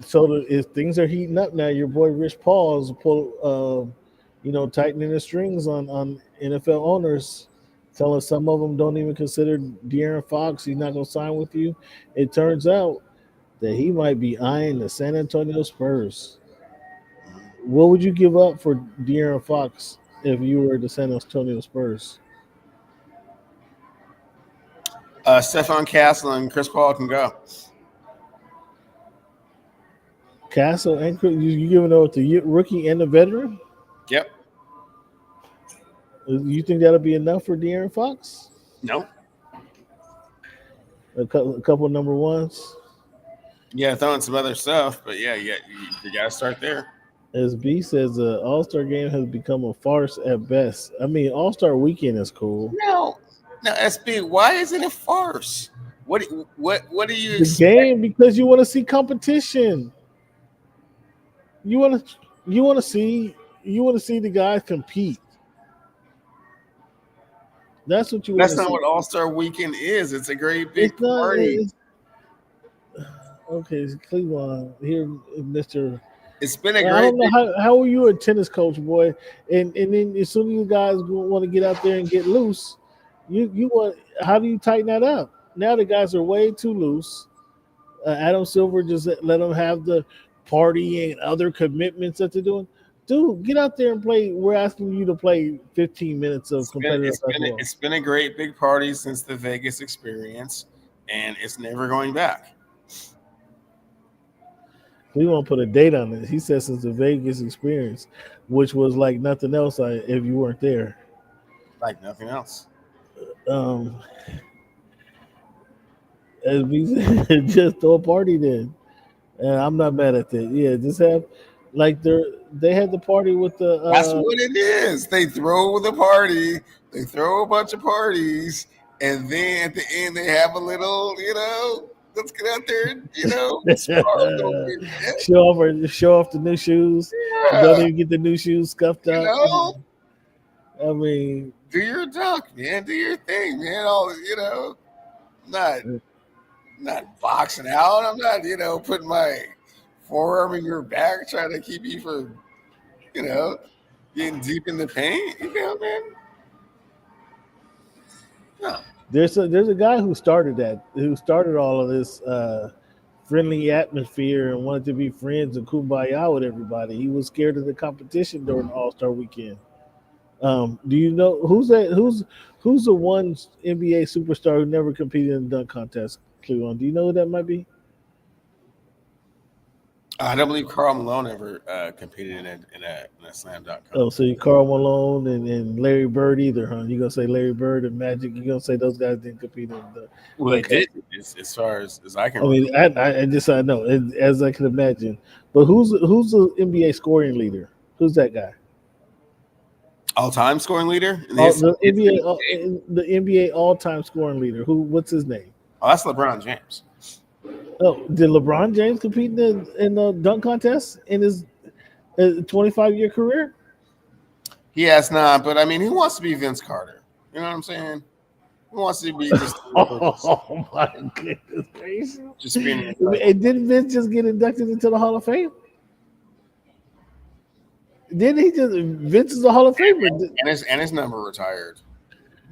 So if things are heating up now, your boy Rich Paul is tightening the strings on NFL owners, telling some of them don't even consider De'Aaron Fox. He's not going to sign with you. It turns out that he might be eyeing the San Antonio Spurs. What would you give up for De'Aaron Fox if you were the San Antonio Spurs? Stephon Castle and Chris Paul can go. Castle and you giving out the rookie and the veteran? Yep. You think that'll be enough for De'Aaron Fox? No. A couple of number ones? Yeah, throwing some other stuff, but yeah, you got to start there. As B says, the All-Star game has become a farce at best. I mean, All-Star weekend is cool. No, SB, why is it a farce? What do you expect? The game, because you want to see competition. You want to see the guys compete. That's what you want to see. That's not what All-Star weekend is. It's a great big party. Okay, Cleveland here, Mr. It's been a great. I don't know how are you a tennis coach, boy? And then as soon as you guys want to get out there and get loose, You want? How do you tighten that up? Now the guys are way too loose. Adam Silver just let them have the party and other commitments that they're doing. Dude, get out there and play. We're asking you to play 15 minutes of competitive basketball. It's been a great big party since the Vegas experience, and it's never going back. We won't put a date on it. He says since the Vegas experience, which was like nothing else if you weren't there. Like nothing else. As we said, just throw a party then. And I'm not mad at that. Yeah, just have like they had the party with the That's what it is. They throw the party, they throw a bunch of parties, and then at the end they have a little, let's get out there and, show off the new shoes. Yeah. Don't even get the new shoes scuffed up. I mean, do your dunk, man. Do your thing, man. Not boxing out. I'm not, putting my forearm in your back trying to keep you from, getting deep in the paint. Man. No. There's a guy who started all of this friendly atmosphere and wanted to be friends and kumbaya with everybody. He was scared of the competition during All-Star weekend. Do you know who's that? Who's the one NBA superstar who never competed in the dunk contest? Cleveland. Do you know who that might be? I don't believe Karl Malone ever competed in a slam dunk contest. Oh, so you Karl Malone and Larry Bird either, huh? You gonna say Larry Bird and Magic? You gonna say those guys didn't compete in the? Well, they did, as far as I can. I mean, I know as I can imagine. But who's the NBA scoring leader? Who's that guy? All-time scoring leader? The NBA all-time scoring leader. What's his name? Oh, that's LeBron James. Oh, did LeBron James compete in the dunk contest in his 25-year career? He has not, but I mean, who wants to be Vince Carter? You know what I'm saying? Who wants to be just? Oh my goodness gracious! Just being. And didn't Vince just get inducted into the Hall of Fame? Didn't he just? Vince is a Hall of Famer, and his number retired.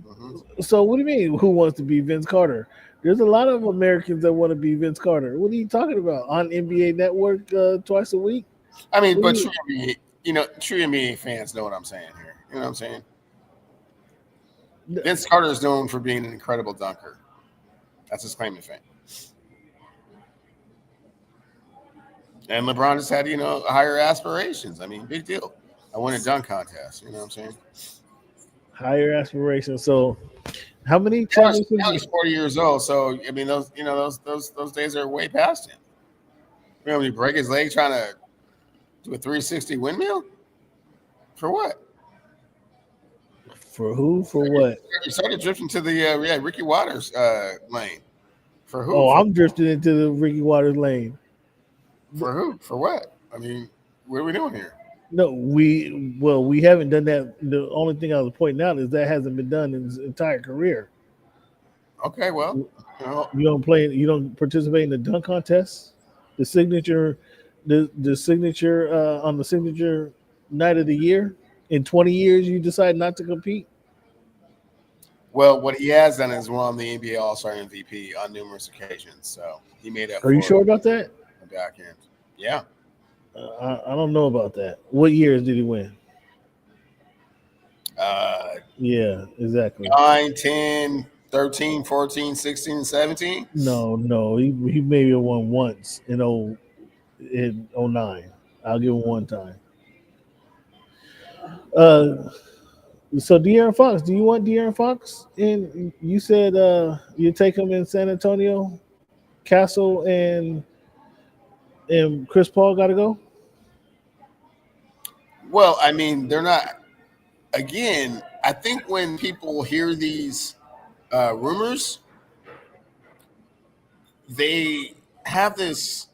Mm-hmm. So what do you mean? Who wants to be Vince Carter? There's a lot of Americans that want to be Vince Carter. What are you talking about? On NBA Network twice a week? I mean, but true NBA fans know what I'm saying here. You know what I'm saying? Vince Carter is known for being an incredible dunker. That's his claim to fame. And LeBron has had, higher aspirations. I mean, big deal. I won a dunk contest. You know what I'm saying? Higher aspirations. So, how many championships? Now he's 40 years old. So, I mean, those days are way past him. You know, when you break his leg trying to do a 360 windmill? For what? For who? For what? You started drifting to the Ricky Waters lane. For who? Oh, I'm drifting into the Ricky Waters lane. For who? For what? I mean, what are we doing here? No, we haven't done that. The only thing I was pointing out is that hasn't been done in his entire career. Okay, well, you don't participate in the dunk contest, the signature on the signature night of the year. In 20 years, you decide not to compete. Well, what he has done is won the NBA All-Star MVP on numerous occasions. So he made up. Are you sure about that? The back end, yeah. I don't know about that. What years did he win? Yeah, exactly. 9, 10, 13, 14, 16, and 17? No. He maybe won once in 09. I'll give him one time. So De'Aaron Fox, do you want De'Aaron Fox? And you said you take him in San Antonio, Castle and Chris Paul got to go? Well, I mean, they're not. Again, I think when people hear these rumors, they have this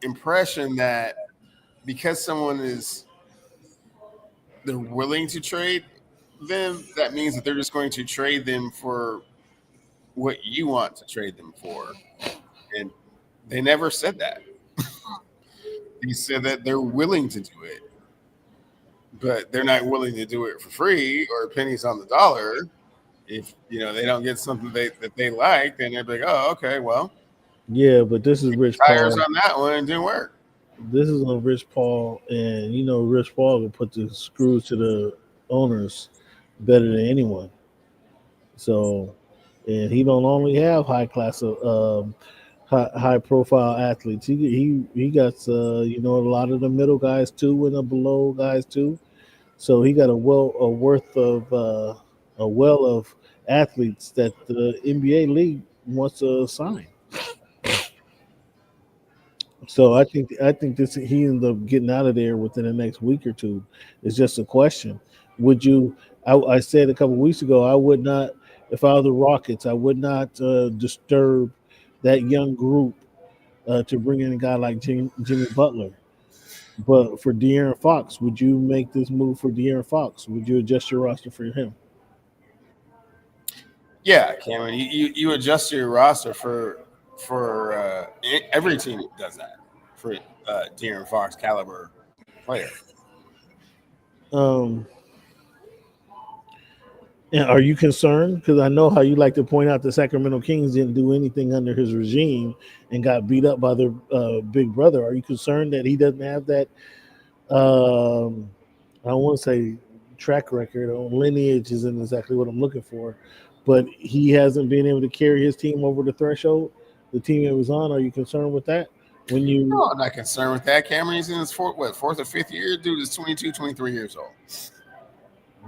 impression that because they're willing to trade them, that means that they're just going to trade them for what you want to trade them for. And they never said that. He said that they're willing to do it, but they're not willing to do it for free or pennies on the dollar. if they don't get something that they like, then they'll be like, oh, okay, well, Yeah, but this is Rich tires Paul. on that one, it didn't work. This is on Rich Paul, and Rich Paul will put the screws to the owners better than anyone. So, and he don't only have high class of high profile athletes. He got a lot of the middle guys too, and the below guys too. So he got a well of athletes that the NBA league wants to sign. So I think this he ends up getting out of there within the next week or two. It's just a question. Would you? I said a couple weeks ago I would not, if I were the Rockets, I would not disturb that young group to bring in a guy like Jimmy Butler. But for De'Aaron Fox, would you make this move for De'Aaron Fox? Would you adjust your roster for him? Yeah, Cameron, you adjust your roster for every team that does that for De'Aaron Fox caliber player. And are you concerned? Because I know how you like to point out the Sacramento Kings didn't do anything under his regime and got beat up by their big brother. Are you concerned that he doesn't have that, I don't want to say track record, or lineage isn't exactly what I'm looking for, but he hasn't been able to carry his team over the threshold, the team it was on? Are you concerned with that? No, I'm not concerned with that. Cameron, he's in his fourth or fifth year. Dude is 22, 23 years old.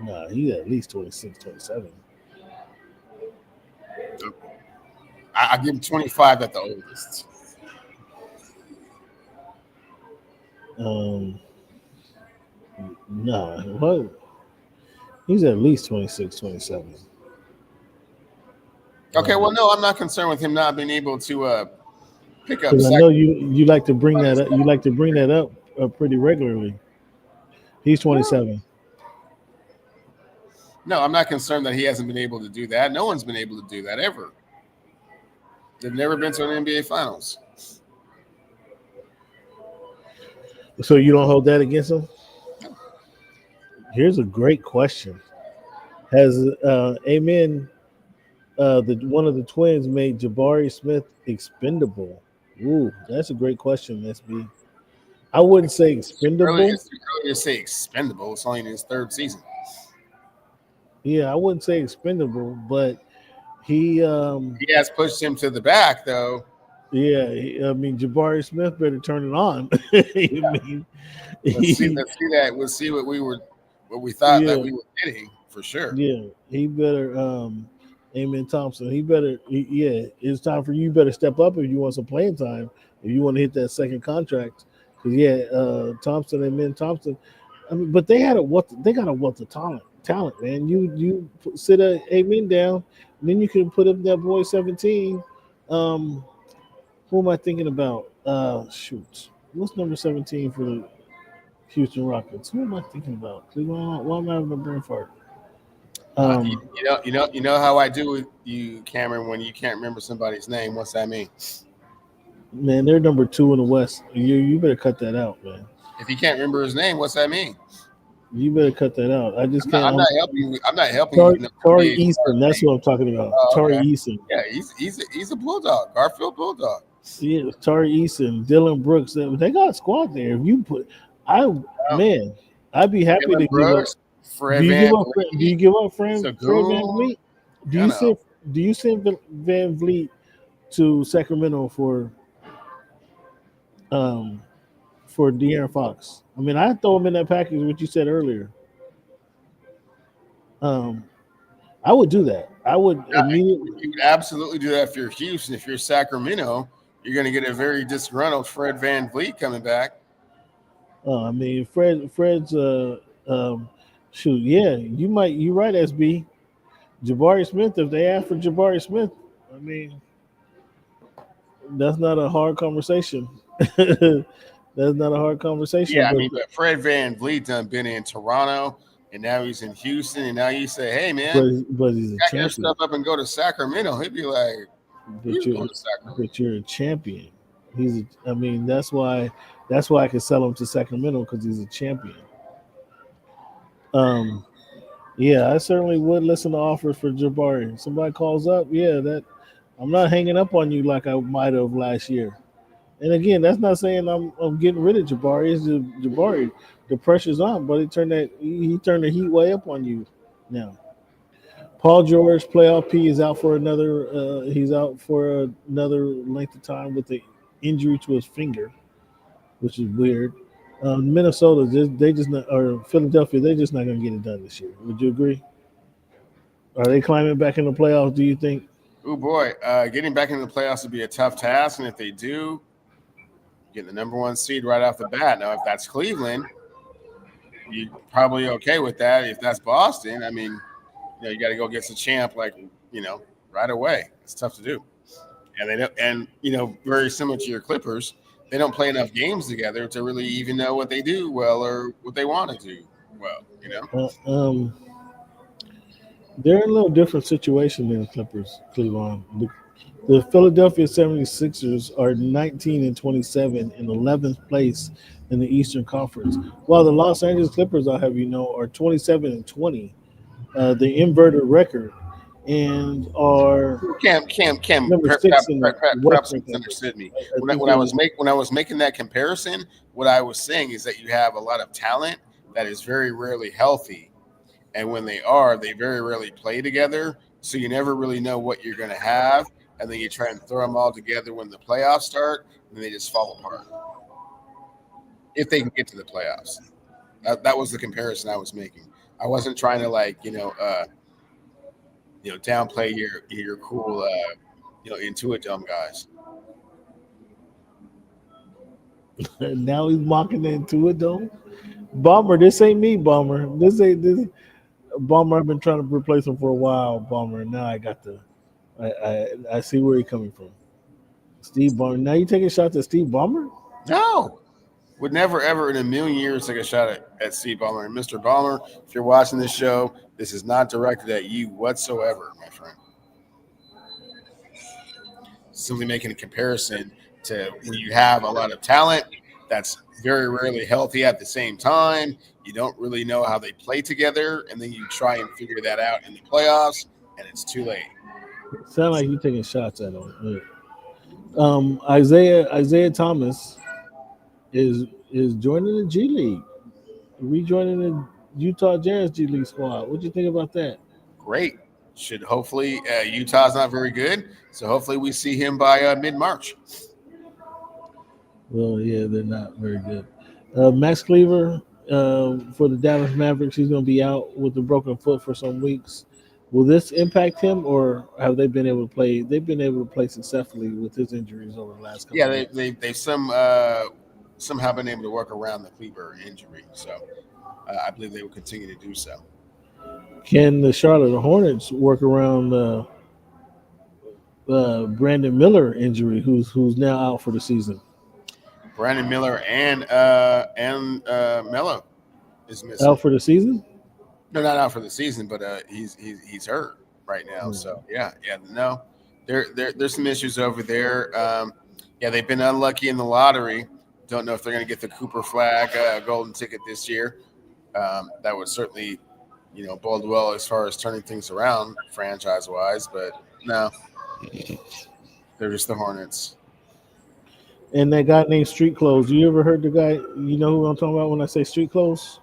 Nah, he's at least 26, 27. I give him 25 at the oldest. Nah, what? He's at least 26, 27. Okay, well, no, I'm not concerned with him not being able to pick up. Because I know you like to bring that up. You like to bring that up pretty regularly. He's 27. No, I'm not concerned that he hasn't been able to do that. No one's been able to do that ever. They've never been to an NBA Finals. So you don't hold that against him? Here's a great question. Has Amen, one of the twins, made Jabari Smith expendable? Ooh, that's a great question, SB. I wouldn't say expendable. It's too early to say expendable. It's only in his third season. Yeah, I wouldn't say expendable, but he has pushed him to the back, though. Yeah, I mean, Jabari Smith better turn it on. Let's see that. We'll see what we thought that we were getting for sure. Yeah, he better. Amen Thompson. It's time for you. Better step up if you want some playing time. If you want to hit that second contract, because Thompson, Amen Thompson. I mean, but they got a wealth of talent, man. You sit Amen down, and then you can put up that boy 17. Who am I thinking about? What's number 17 for the Houston Rockets? Who am I thinking about? Why am I having a brain fart? You know how I do with you, Cameron, when you can't remember somebody's name. What's that mean? Man, they're number 2 in the West. You better cut that out, man. If you can't remember his name, what's that mean? You better cut that out. I just can't. I'm not helping you. I'm not helping you. Tari Eason. That's what I'm talking about. Tari Eason. Yeah, he's a Bulldog. Garfield Bulldog. Yeah, Tari Eason, Dylan Brooks. They got a squad there. If you put, I'd be happy Dylan to Brooks, give up. Fred Do Van you give up Fred Van Vliet? Do you send Van Vliet to Sacramento for De'Aaron Fox? I mean, I throw him in that package, what you said earlier. I would do that. I would immediately. You would absolutely do that if you're Houston. If you're Sacramento, you're going to get a very disgruntled Fred Van Vliet coming back. I mean, Fred's you're right, SB. Jabari Smith, if they ask for Jabari Smith, I mean, that's not a hard conversation. That's not a hard conversation. Yeah, but Fred Van Vliet done been in Toronto, and now he's in Houston, and now you say, hey, man, but he's a pack champion. your stuff up and go to Sacramento. He'd be like, but you're a champion. That's why I can sell him to Sacramento, because he's a champion. Yeah, I certainly would listen to offers for Jabari. Somebody calls up, yeah, that I'm not hanging up on you like I might have last year. And again, that's not saying I'm getting rid of Jabari. It's just Jabari. The pressure's on, but he turned the heat way up on you now. Paul George, playoff P, is out for another. He's out for another length of time with the injury to his finger, which is weird. Minnesota, they just not, or Philadelphia, they're just not going to get it done this year. Would you agree? Are they climbing back in the playoffs? Do you think? Oh boy, getting back into the playoffs would be a tough task, and if they do, get the number 1 seed right off the bat. Now, if that's Cleveland, you're probably okay with that. If that's Boston, I mean, you got to go against the champ, right away. It's tough to do, and they don't. And very similar to your Clippers, they don't play enough games together to really even know what they do well or what they want to do well. They're in a little different situation than the Clippers, Cleveland. The Philadelphia 76ers are 19-27 in 11th place in the Eastern Conference, while the Los Angeles Clippers, I'll have you know, are 27-20, the inverted record, and are Cam, number 6 in the perhaps Western misunderstood me. When I was making that comparison, what I was saying is that you have a lot of talent that is very rarely healthy. And when they very rarely play together. So you never really know what you're going to have. And then you try and throw them all together when the playoffs start, and they just fall apart. If they can get to the playoffs. That was the comparison I was making. I wasn't trying to downplay your cool, Intuit dumb guys. Now he's mocking the Intuit dome. Bomber, this ain't me, Bomber. This Bomber. I've been trying to replace him for a while, Bomber. Now I see where he's coming from. Steve Ballmer. Now you taking shots at Steve Ballmer? No. Would never, ever in a million years take a shot at Steve Ballmer. And Mr. Ballmer, if you're watching this show, this is not directed at you whatsoever, my friend. Simply making a comparison to when you have a lot of talent that's very rarely healthy at the same time. You don't really know how they play together, and then you try and figure that out in the playoffs, and it's too late. Sound like you taking shots at him. Isaiah Thomas is joining the G League, rejoining the Utah Jazz G League squad. What do you think about that? Great. Should hopefully Utah's not very good, so hopefully we see him by mid-March. Well, yeah, they're not very good. Max Cleaver for the Dallas Mavericks, he's going to be out with a broken foot for some weeks. Will this impact him, or have they been able to play? They've been able to play successfully with his injuries over the last couple. Yeah, of they've somehow been able to work around the Cleaver injury, so I believe they will continue to do so. Can the Charlotte Hornets work around Brandon Miller injury, who's now out for the season? Brandon Miller and Melo is missing. Out for the season? No, not out for the season, but he's hurt right now. So no, there's some issues over there. They've been unlucky in the lottery. Don't know if they're going to get the Cooper Flag golden ticket this year. That would certainly, bode well as far as turning things around franchise-wise. But no, they're just the Hornets. And that guy named Street Clothes. You ever heard the guy? You know who I'm talking about when I say Street Clothes?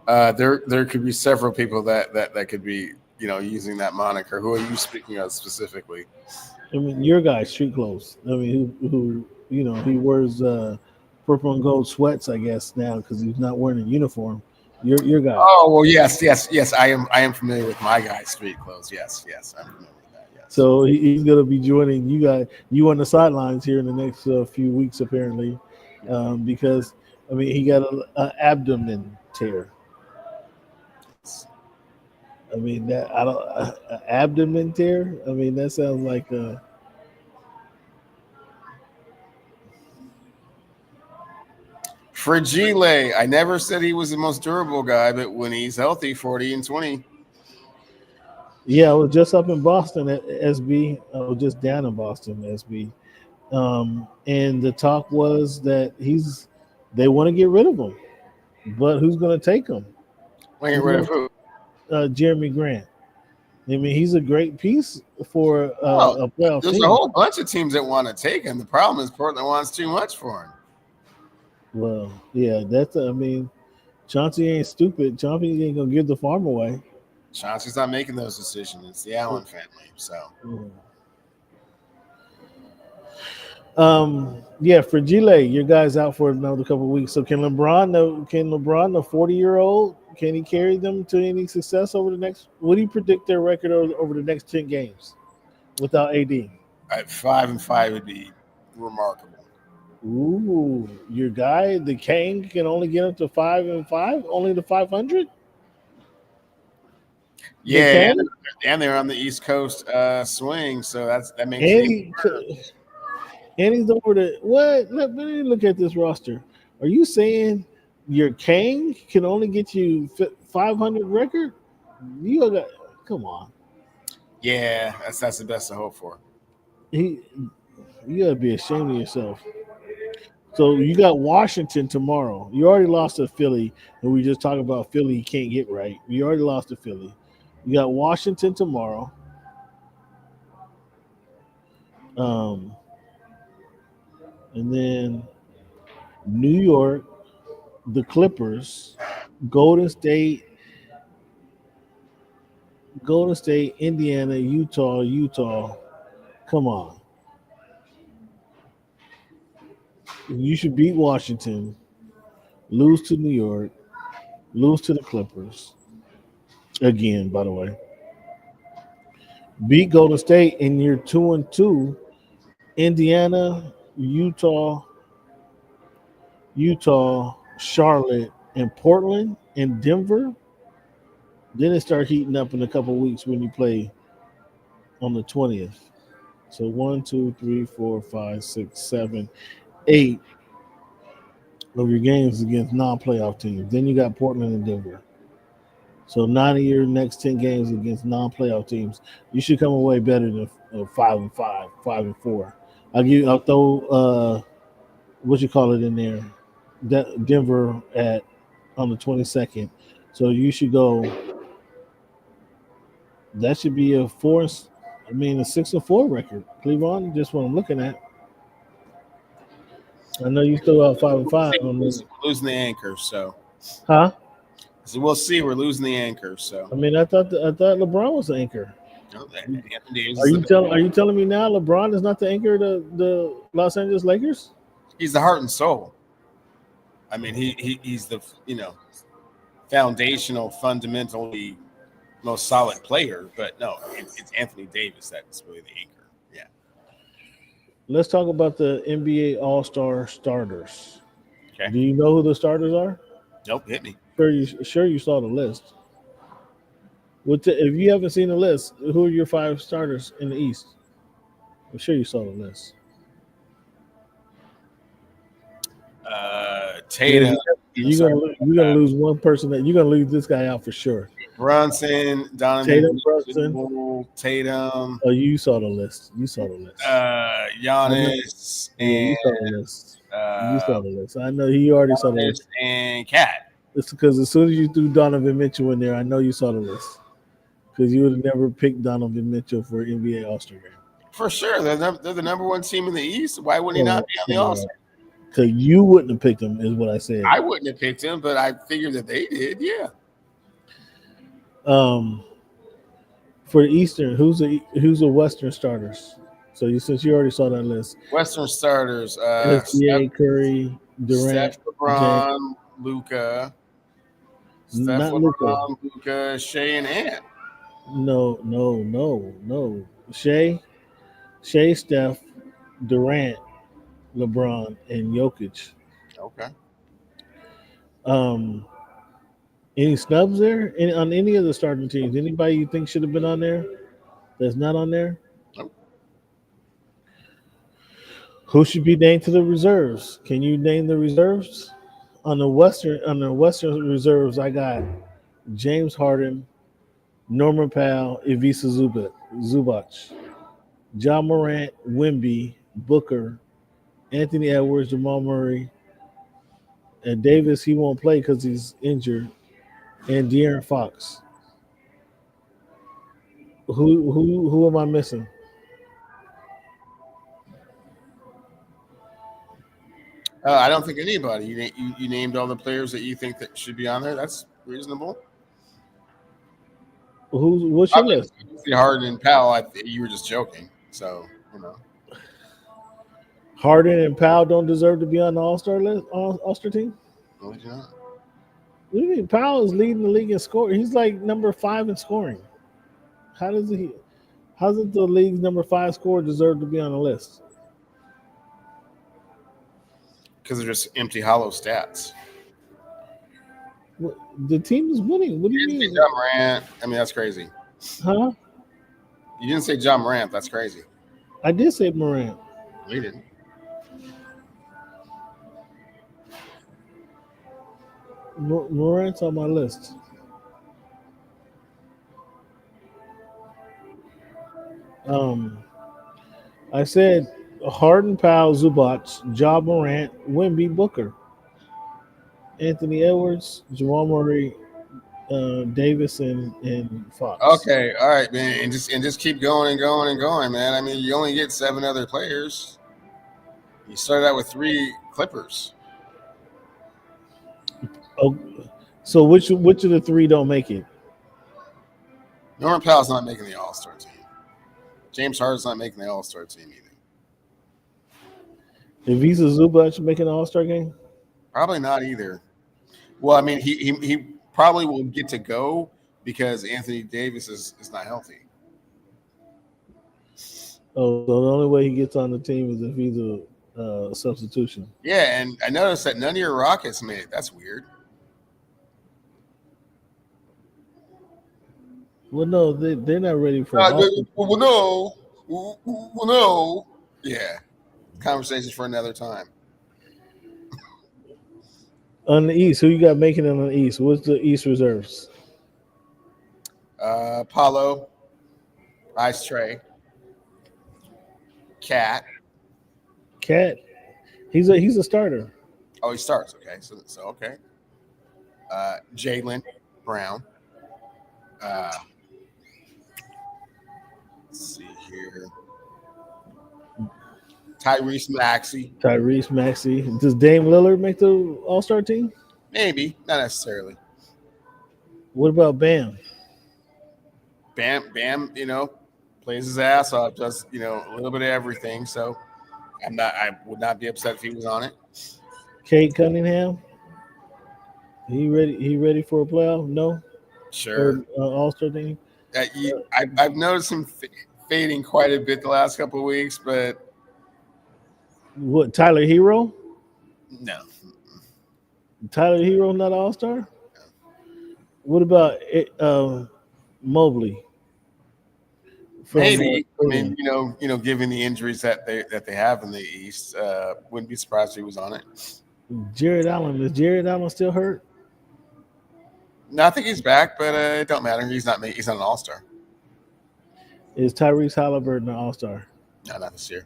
There could be several people that could be, using that moniker. Who are you speaking of specifically? I mean, your guy, Street Clothes. I mean, who he wears purple and gold sweats, I guess, now because he's not wearing a uniform. Your guy. Oh well, yes. I am familiar with my guy's Street Clothes. Yes, I'm familiar with that. Yes. So he's going to be joining you on the sidelines here in the next few weeks, apparently, because he got an abdomen tear. Abdomen tear. That sounds like Fragile. I never said he was the most durable guy, but when he's healthy, 40 and 20. Yeah, I was just up in Boston at SB. I was just down in Boston, SB. And the talk was that they want to get rid of him. but who's going to take him? Get rid of who? Jeremy Grant. I mean, he's a great piece for a playoff There's team. a whole bunch of teams that want to take him. The problem is Portland wants too much for him. Well, yeah, Chauncey ain't stupid. Chauncey ain't going to give the farm away. Chauncey's not making those decisions. It's the Allen family. So, for Gile, your guy's out for another couple of weeks. So can LeBron, the 40-year-old, can he carry them to any success over the next? What do you predict their record over the next 10 games without AD? 5-5 would be remarkable. Ooh, your guy, the King, can only get up to 5-5, only to 500. Yeah, and they're on the East Coast swing, so that makes it. And he's over the what? Let me look at this roster. Are you saying your King can only get you 500 record? You got come on. Yeah, that's the best to hope for. You gotta be ashamed of yourself. So you got Washington tomorrow. You already lost to Philly, and we just talked about Philly. You can't get right. You already lost to Philly. You got Washington tomorrow. And then New York, the Clippers, Golden State, Indiana, Utah. Come on. You should beat Washington, lose to New York, lose to the Clippers. Again, by the way. Beat Golden State, and you're 2-2. Indiana, Utah, Charlotte, and Portland, and Denver. Then it starts heating up in a couple of weeks when you play on the 20th. So 1, 2, 3, 4, 5, 6, 7, 8 of your games against non-playoff teams. Then you got Portland and Denver. So 9 of your next 10 games against non-playoff teams, you should come away better than 5-5, 5-4. I'll throw in there, that Denver on the 22nd. So you should go. That should be a 6-4 record. Cleveland, just what I'm looking at. I know you still out 5-5 on this. Losing the anchor, so. Huh? So we'll see. We're losing the anchor, so. I thought LeBron was the anchor. No, Anthony Davis. Are you telling me now LeBron is not the anchor of the Los Angeles Lakers? He's the heart and soul. I mean, he's the foundational, fundamentally most solid player. But no, it's Anthony Davis that's really the anchor. Yeah. Let's talk about the NBA All-Star starters. Okay. Do you know who the starters are? Nope, hit me. Sure you saw the list. If you haven't seen the list, who are your 5 starters in the East? I'm sure you saw the list. Tatum. You're gonna lose one person that you're gonna leave this guy out for sure. Brunson, Donovan, Tatum. Oh, you saw the list. Giannis, and you saw the list. I know he already saw the list. And Cat. It's because as soon as you threw Donovan Mitchell in there, I know you saw the list. Because you would have never picked Donovan Mitchell for NBA All-Star game. For sure. They're the number one team in the East. Why wouldn't he not be on the All-Star? Because you wouldn't have picked him, is what I said. I wouldn't have picked him, but I figured that they did, yeah. For the Eastern, who's the Western starters? So since you already saw that list. Western starters. SGA, Curry, Durant. Steph, LeBron, Luka. Not Luka, Shea, and Ant. No. Shea, Steph, Durant, LeBron, and Jokic. Okay. Any snubs there? On any of the starting teams? Anybody you think should have been on there that's not on there? Nope. Who should be named to the reserves? Can you name the reserves? On the Western reserves, I got James Harden, Norman Powell, Ivica Zubac, John Morant, Wemby, Booker, Anthony Edwards, Jamal Murray, And Davis, he won't play because he's injured. And De'Aaron Fox. Who am I missing? I don't think anybody. You named all the players that you think that should be on there. That's reasonable. What's your list? Harden and Powell. You were just joking. So Harden and Powell don't deserve to be on the All-Star list, All-Star team. No, they do not. What do you mean? Powell is leading the league in scoring. He's like number 5 in scoring. How does it the league's number 5 scorer deserve to be on the list? Because they're just empty, hollow stats. The team is winning. What do you mean? John Morant. I mean, that's crazy. Huh? You didn't say John Morant. That's crazy. I did say Morant. No, you didn't. Morant's on my list. I said Harden, Powell, Zubac, Ja Morant, Wemby, Booker, Anthony Edwards, Jamal Murray, Davis, and Fox. Okay, all right, man, and just keep going and going and going, man. I mean, you only get 7 other players. You started out with 3 Clippers. Oh, so which of the 3 don't make it? Norman Powell's not making the All-Star team. James Harden's not making the All-Star team either. If he's a Zubac making an All-Star game? Probably not either. Well, I mean, he probably will get to go because Anthony Davis is not healthy. Oh, so the only way he gets on the team is if he's a substitution. Yeah, and I noticed that none of your Rockets made it. That's weird. Well, no, they're not ready for no. Yeah. Conversations for another time. On the East, who you got making it on the East? What's the East reserves? Paulo, Ice Tray, Cat. He's a starter. Oh, he starts. Okay, so okay. Jaylen Brown. Let's see here. Tyrese Maxey. Does Dame Lillard make the All-Star team? Maybe, not necessarily. What about Bam? Bam, plays his ass off, does a little bit of everything. So I would not be upset if he was on it. Kate Cunningham. He ready for a playoff? No. Sure. All-Star team. I've noticed him fading quite a bit the last couple of weeks, but what? Tyler Hero? No. Tyler Hero not an All-Star? No. What about Mobley? Maybe. I mean, given the injuries that they have in the East, wouldn't be surprised if he was on it. Jared Allen. Is Jared Allen still hurt? No, I think he's back, but it don't matter. He's not an All-Star. Is Tyrese Halliburton an All-Star? No, not this year.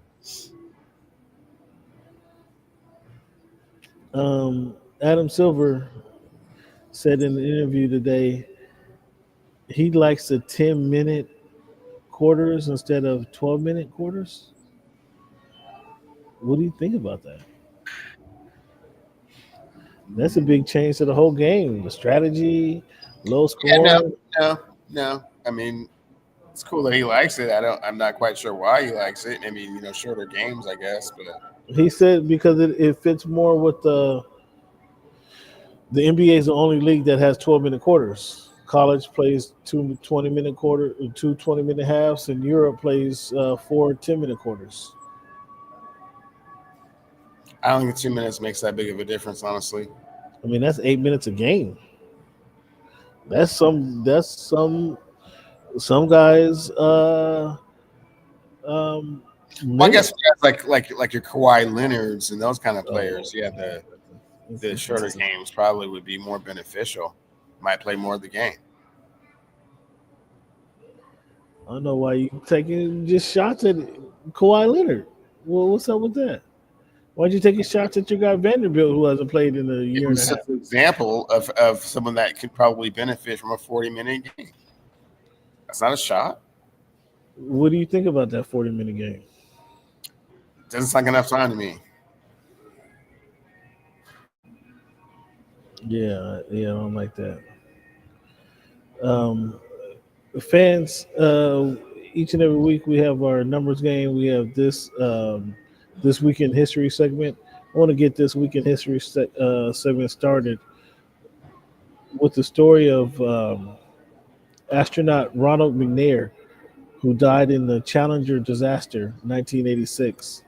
Adam Silver said in the interview today he likes the 10-minute quarters instead of 12-minute quarters. What do you think about that? That's a big change to the whole game. The strategy, low score. Yeah, no. I mean, it's cool that he likes it. I'm not quite sure why he likes it. I mean, shorter games, I guess. But he said because it fits more with the NBA is the only league that has 12-minute quarters. College plays 2 20-minute quarters, 2 20-minute halves, and Europe plays 4 10-minute quarters. I don't think 2 minutes makes that big of a difference, honestly. I mean, that's 8 minutes a game. That's some guys. Well, I guess like your Kawhi Leonards and those kind of players, the shorter games probably would be more beneficial. Might play more of the game. I don't know why you taking just shots at Kawhi Leonard. Well, what's up with that? Why'd you take a shot at your guy Vanderbilt, who hasn't played in a year It and was a half? just an example of someone that could probably benefit from a 40-minute game. That's not a shot. What do you think about that 40-minute game? Doesn't sound like enough time to me. Yeah, I don't like that. Fans, each and every week we have our numbers game. We have this this week in history segment. I want to get this week in history segment started with the story of astronaut Ronald McNair, who died in the Challenger disaster, 1986.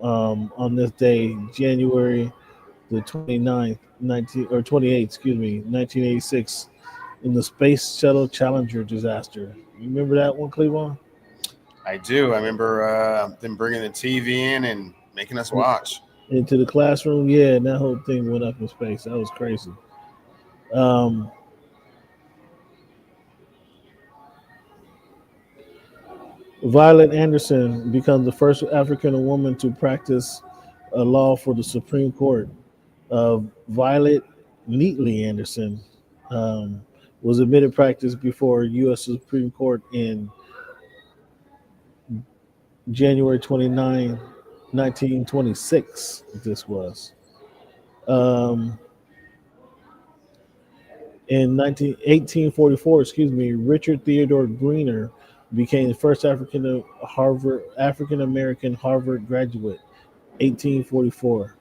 On this day, January the 29th, 1986, in the Space Shuttle Challenger disaster. You remember that one, Cleveland? I do. I remember them bringing the TV in and making us watch. Into the classroom, yeah, and that whole thing went up in space. That was crazy. Violet Anderson becomes the first African woman to practice law for the Supreme Court. Violet Neatley Anderson was admitted practice before U.S. Supreme Court in January 29, 1926. This was. In 1844, Richard Theodore Greener became the first African American Harvard graduate. 1844.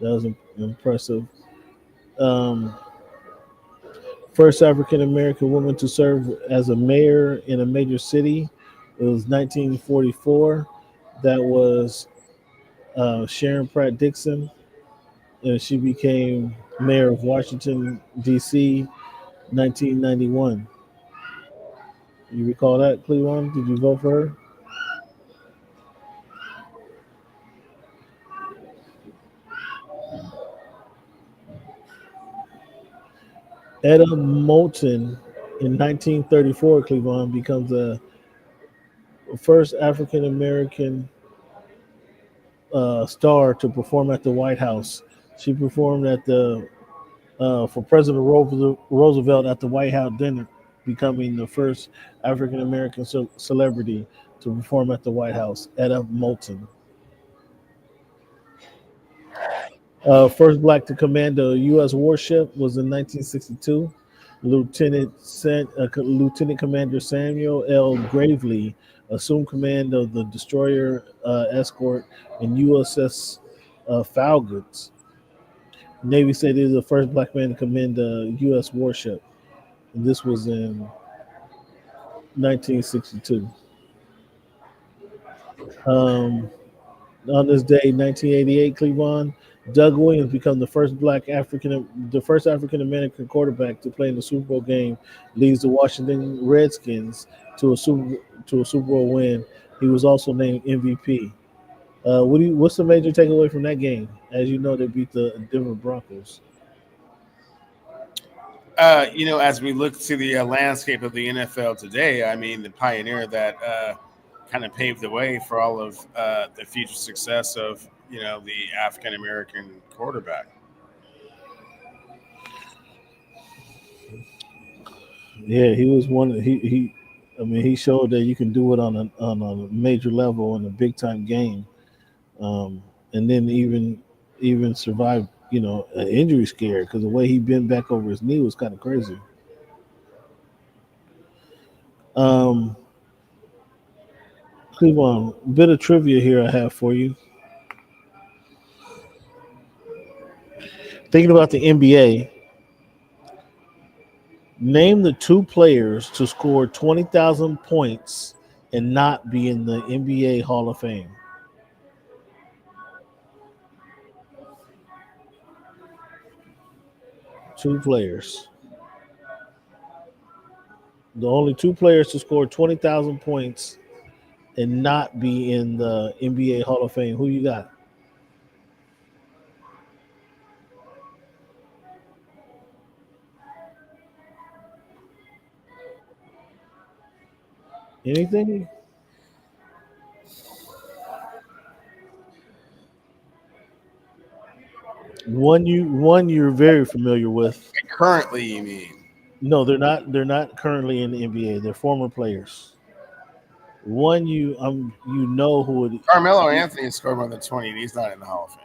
That was impressive. First African American woman to serve as a mayor in a major city. It was 1944. That was Sharon Pratt Dixon, and she became mayor of Washington, D.C., 1991. You recall that, Cleveland? Did you vote for her? Etta Moulton in 1934, Cleveland becomes the first African American star to perform at the White House. She performed at the for President Roosevelt at the White House dinner, becoming the first African American celebrity to perform at the White House. Etta Moulton. First black to command a U.S. warship was in 1962. Lieutenant Commander Samuel L. Gravely assumed command of the destroyer escort in USS Falcons. Navy said he was the first black man to command a U.S. warship. And this was in 1962. On this day, 1988, Cleveland, Doug Williams became the first African American quarterback to play in the Super Bowl game, leads the Washington Redskins to a Super Bowl win. He was also named MVP. What's the major takeaway from that game? As you know, they beat the Denver Broncos. As we look to the landscape of the NFL today, I mean, the pioneer that kind of paved the way for all of the future success of the African American quarterback. Yeah, he was one. He showed that you can do it on a major level in a big time game, and then even survive an injury scare, because the way he bent back over his knee was kind of crazy. Cleveland, a bit of trivia here I have for you. Thinking about the NBA, name the two players to score 20,000 points and not be in the NBA Hall of Fame. Two players. The only two players to score 20,000 points and not be in the NBA Hall of Fame. Who you got? Anything? One you're very familiar with. Currently, you mean? No, they're not. They're not currently in the NBA. They're former players. One you know who it. Carmelo Anthony has scored more than 20, and he's not in the Hall of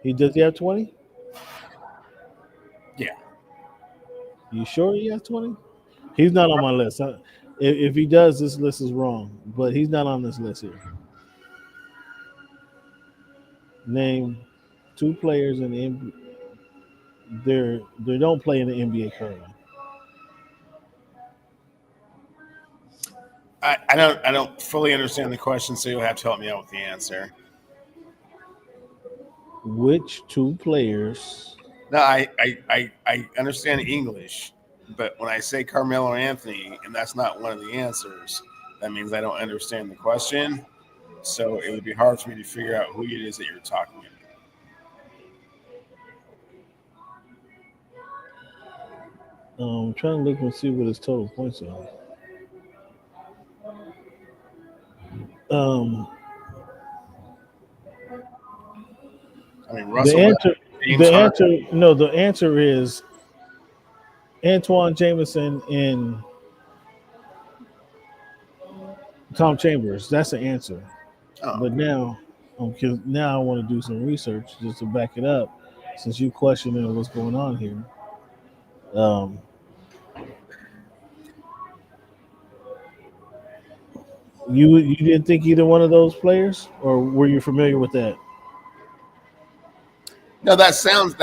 Fame. Does he have 20? Yeah. You sure he has 20? He's not on my list. If he does, this list is wrong. But he's not on this list here. Name 2 players in the NBA. They don't play in the NBA currently. I don't fully understand the question, so you'll have to help me out with the answer. Which 2 players? No, I understand English, but when I say Carmelo Anthony, and that's not one of the answers, that means I don't understand the question. So it would be hard for me to figure out who it is that you're talking about. I'm trying to look and see what his total points are. I mean, Russell. The answer is Antoine Jameson and Tom Chambers. That's the answer. Oh. But now I want to do some research just to back it up, since you questioning what's going on here. You didn't think either one of those players, or were you familiar with that? No, that sounds.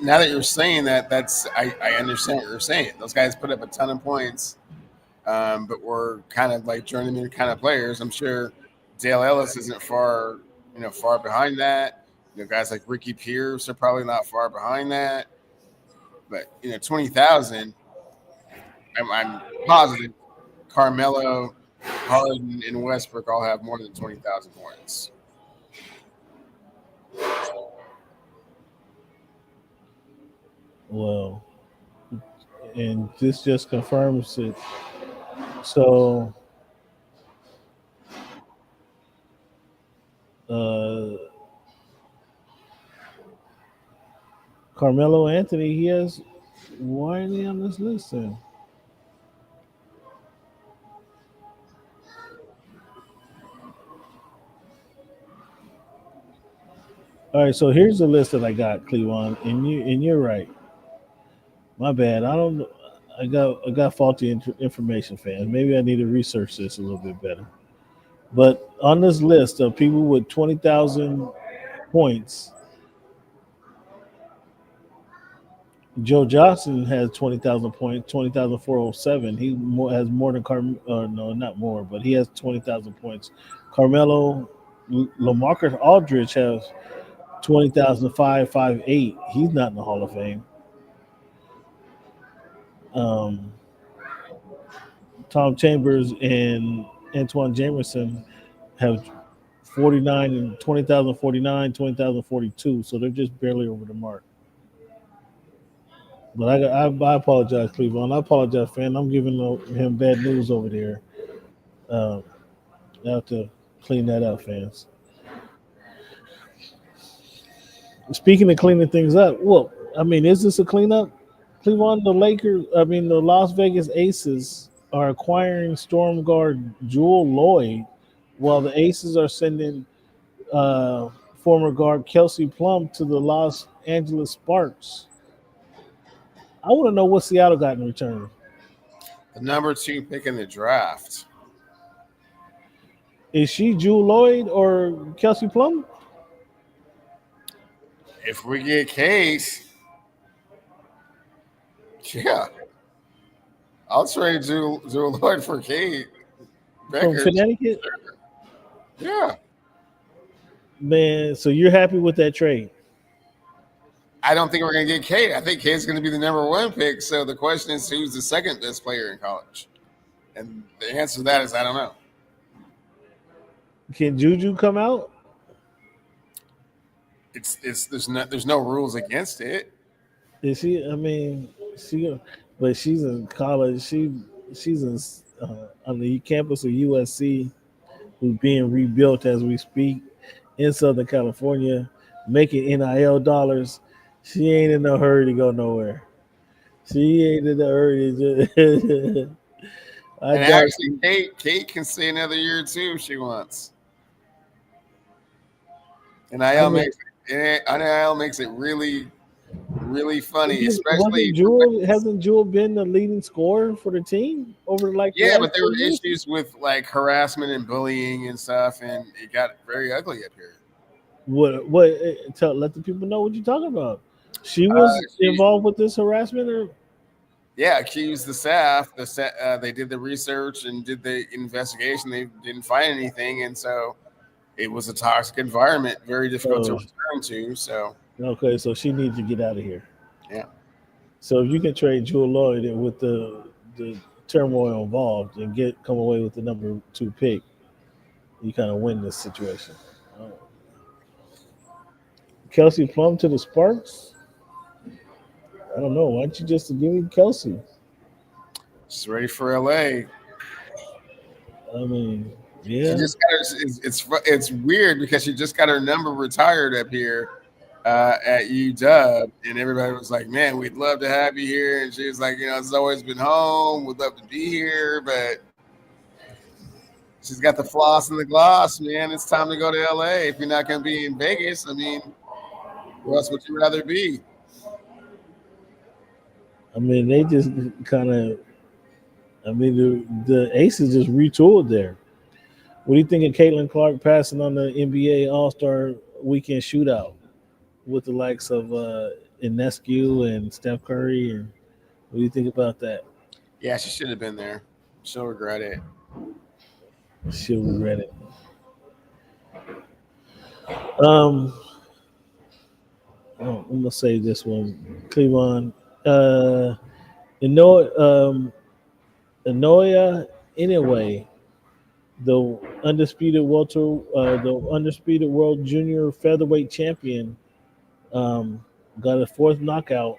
Now that you're saying that, I understand what you're saying. Those guys put up a ton of points, but were kind of like journeyman kind of players. I'm sure Dale Ellis isn't far behind that. Guys like Ricky Pierce are probably not far behind that. But 20,000, I'm positive Carmelo, Harden, and Westbrook all have more than 20,000 points. Well, and this just confirms it. So, Carmelo Anthony, why is he on this list then? All right, so here's the list that I got, Cleveland, and you're right. My bad. I got faulty information, fans. Maybe I need to research this a little bit better. But on this list of people with 20,000 points, Joe Johnson has 20,000 points, 20,407. He has more than no, not more, but he has 20,000 points. Carmelo, LaMarcus Aldridge has 20,558. He's not in the Hall of Fame. Tom Chambers and Antoine Jameson have 49 and 20,049, 20,042. So they're just barely over the mark. But I apologize, Cleveland. I apologize, fan. I'm giving him bad news over there. I have to clean that up, fans. Speaking of cleaning things up, is this a cleanup? Cleveland, the Las Vegas Aces are acquiring storm guard Jewel Lloyd, while the Aces are sending former guard Kelsey Plum to the Los Angeles Sparks. I want to know what Seattle got in return. The number 2 pick in the draft. Is she Jewel Lloyd or Kelsey Plum? If we get Case, yeah, I'll trade Jewel Lloyd for Kate. From Connecticut? Yeah. Man, so you're happy with that trade? I don't think we're going to get Kate. I think Kate's going to be the number 1 pick. So the question is, who's the second best player in college? And the answer to that is, I don't know. Can Juju come out? There's no rules against it. Is she? But she's in college. She's on the campus of USC, who's being rebuilt as we speak. in Southern California, making NIL dollars. She ain't in no hurry to go nowhere. She ain't in a hurry to just And actually, Kate can stay another year too if she wants. NIL makes it really, really funny, especially hasn't Jewel been the leading scorer for the team over the but there were issues with like harassment and bullying and stuff, and it got very ugly up here. What? Let the people know what you're talking about. She was involved with this harassment, or accused the staff. They did the research and did the investigation. They didn't find anything, and so it was a toxic environment, very difficult to return to. So okay, so she needs to get out of here. Yeah. So if you can trade Jewel Lloyd with the turmoil involved and come away with the number 2 pick, you kind of win this situation. Kelsey Plum to the Sparks? I don't know. Why don't you just give me Kelsey? She's ready for LA. I mean, yeah. She just got it's weird because she just got her number retired up here at UW, and everybody was like, "Man, we'd love to have you here." And she was like, "It's always been home. We'd love to be here, but she's got the floss and the gloss, man. It's time to go to LA. If you're not going to be in Vegas, I mean, where else would you rather be?" I mean, they just kind of. I mean, the Aces just retooled there. What do you think of Caitlin Clark passing on the NBA All-Star Weekend shootout with the likes of Ionescu and Steph Curry? And what do you think about that? Yeah, she should have been there. She'll regret it. She'll regret it. I'm gonna say this one, Cleveland. Inoue anyway. The undisputed world junior featherweight champion, got a 4th knockout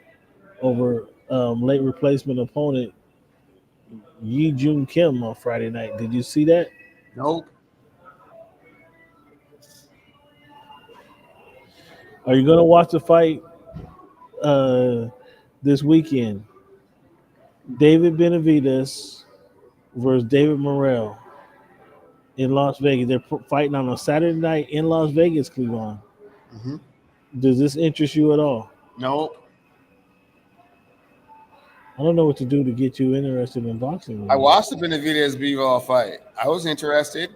over late replacement opponent Yi Jun Kim on Friday night. Did you see that? Nope. Are you going to watch the fight this weekend? David Benavidez versus David Morrell in Las Vegas. They're fighting on a Saturday night in Las Vegas, Cleveland. Mm-hmm. Does this interest you at all? Nope. I don't know what to do to get you interested in boxing. I watched the Benavidez Bivol fight. I was interested.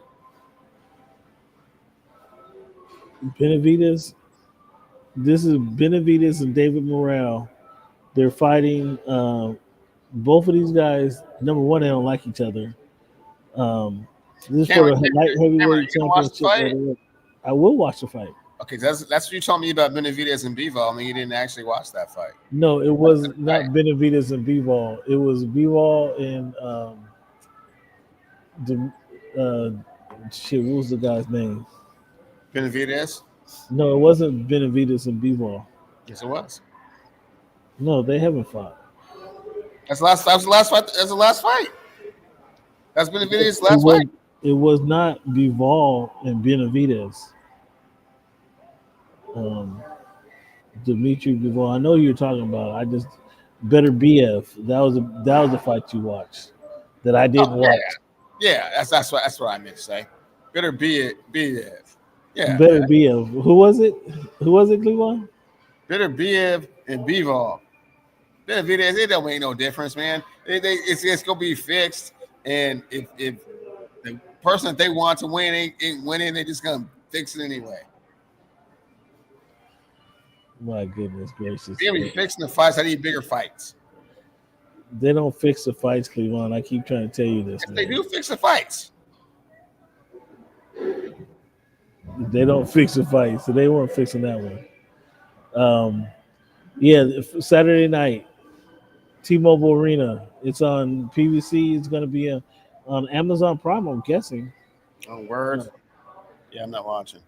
Benavidez. This is Benavidez and David Morrell. They're fighting. Both of these guys, number one, they don't like each other. This is for the light heavyweight championship. I will watch the fight. Okay, that's what you told me about Benavidez and Bivol. I mean, you didn't actually watch that fight. No, it was not Benavidez and Bivol. It was Bivol and what was the guy's name? Benavidez? No, it wasn't Benavidez and Bivol. Yes, it was. No, they haven't fought. That was the last fight. That's the last fight. That's Benavidez' last fight. It was not Bivol and Benavidez. Dimitri Bivol. I know who you're talking about. I just better BF. That was the fight you watched that I didn't watch. Yeah, that's what I meant to say. Better BF. Yeah. Better BF. Who was it? Cleveland? Better BF and Bivol. Benavidez, it don't make no difference, man. It's gonna be fixed, and if the person that they want to win ain't winning, they just gonna fix it anyway. My goodness gracious! They be fixing the fights. I need bigger fights. They don't fix the fights, Cleveland. I keep trying to tell you this. Yes, they do fix the fights. They don't fix the fight, so they weren't fixing that one. Saturday night, T-Mobile Arena. It's on PBC. It's going to be on Amazon Prime, I'm guessing. Oh, word. Yeah, I'm not watching.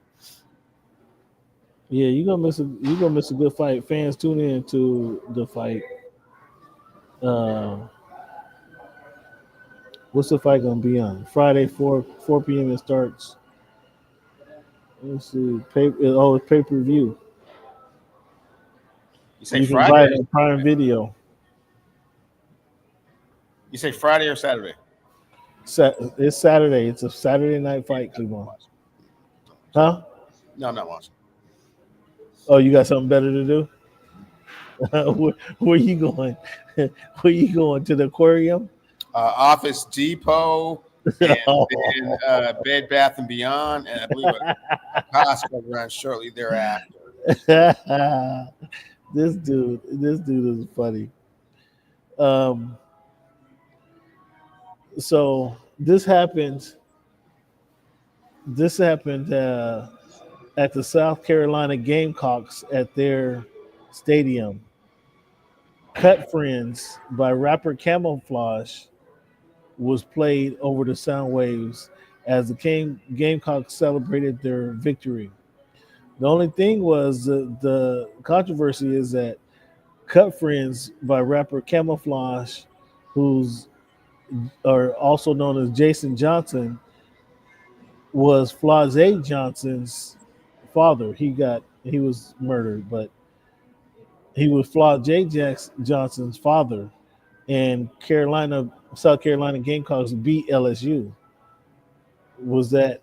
Yeah, you're gonna miss a good fight. Fans tune in to the fight. What's the fight gonna be on? Friday, 4 p.m. it starts. Let's see. It's pay-per-view. You say You can buy it Friday? on Prime Video. You say Friday or Saturday? It's Saturday. It's a Saturday night fight, Cleveland. Huh? No, I'm not watching. Oh, you got something better to do? Where you going? Where you going, to the aquarium? Office Depot, and then Bed Bath and Beyond, and I believe a Costco run shortly thereafter. This dude is funny. So this happened at the South Carolina Gamecocks at their stadium. Cut Friends by rapper Camouflage was played over the sound waves as the Gamecocks celebrated their victory. The only thing was the controversy is that Cut Friends by rapper Camouflage, who's also known as Jason Johnson, was Flau'jae Johnson's father. He was murdered, but he was Flau'jae Johnson's father, and South Carolina Gamecocks beat LSU. Was that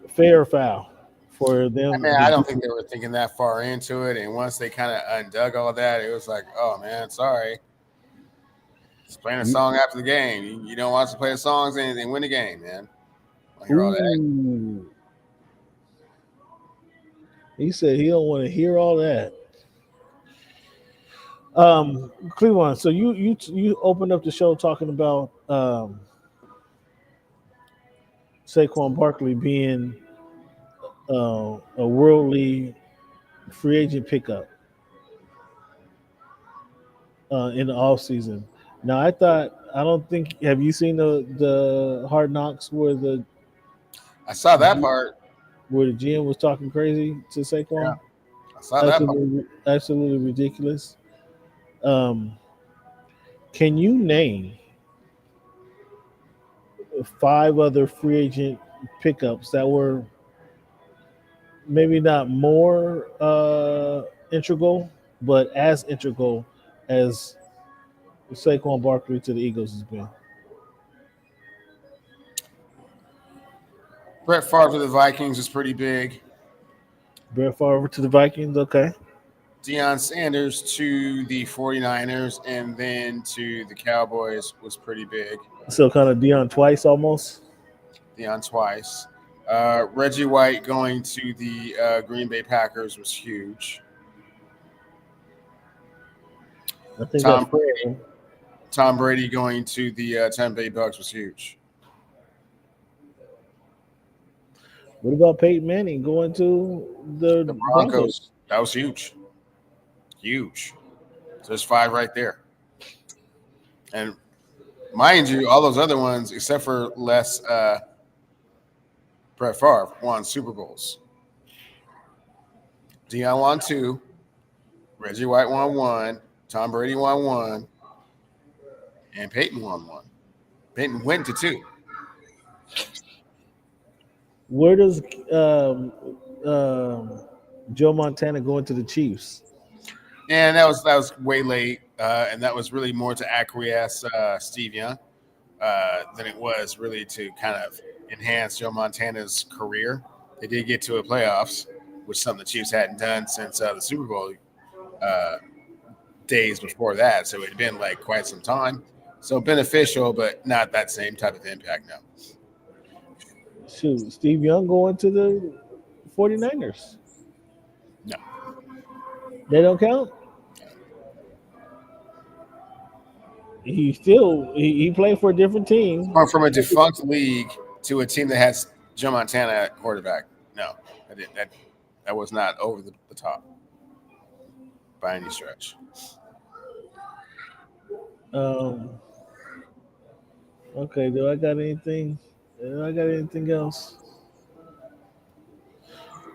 fair or foul for them? I mean, I don't think they were thinking that far into it, and once they kind of undug all that, it was like, oh man, sorry. Just playing a song after the game. You don't want to play the songs and win the game, man. I hear all that. He said he don't want to hear all that. Cleveland, so you opened up the show talking about Saquon Barkley being a worldly free agent pickup in the offseason. Now, have you seen the Hard Knocks where I saw that part where the GM was talking crazy to Saquon? Yeah, I saw that part. Absolutely ridiculous. Can you name 5 other free agent pickups that were maybe not more integral, but as integral as Saquon Barkley to the Eagles has been? Brett Favre to the Vikings is pretty big. Brett Favre to the Vikings, okay. Deion Sanders to the 49ers and then to the Cowboys was pretty big. So kind of Deion twice almost? Deion twice. Reggie White going to the Green Bay Packers was huge. I think Tom Brady going to the Tampa Bay Bucks was huge. What about Peyton Manning going to the Broncos? That was huge. Huge. So there's 5 right there. And mind you, all those other ones, except for Brett Favre, won Super Bowls. Deion won 2. Reggie White won 1. Tom Brady won 1. And Peyton won 1. Peyton went to 2. Where does Joe Montana go into the Chiefs? And that was way late, and that was really more to acquiesce Steve Young than it was really to kind of enhance Joe Montana's career. They did get to a playoffs, which is something the Chiefs hadn't done since the Super Bowl days before that. So it had been like quite some time. So beneficial, but not that same type of impact now. Shoot, Steve Young going to the 49ers? No. They don't count? He played for a different team. Or from a defunct league to a team that has Joe Montana at quarterback. No, that was not over the top by any stretch. Okay, do I got anything else?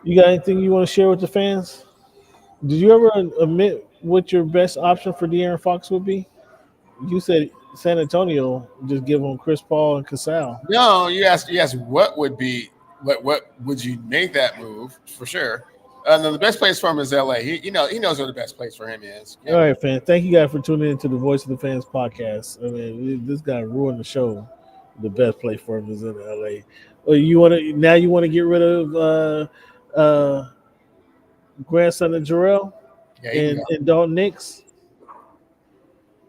You got anything you want to share with the fans? Did you ever admit what your best option for De'Aaron Fox would be? You said San Antonio, just give them Chris Paul and Casal. No, you asked what would be what would you make that move for sure? No, the best place for him is LA. He knows where the best place for him is. All right, fans. Thank you guys for tuning in to the Voice of the Fans podcast. I mean, this guy ruined the show. The best place for him is in LA. Well, you want to get rid of grandson of Jarrell and Dalton Nix.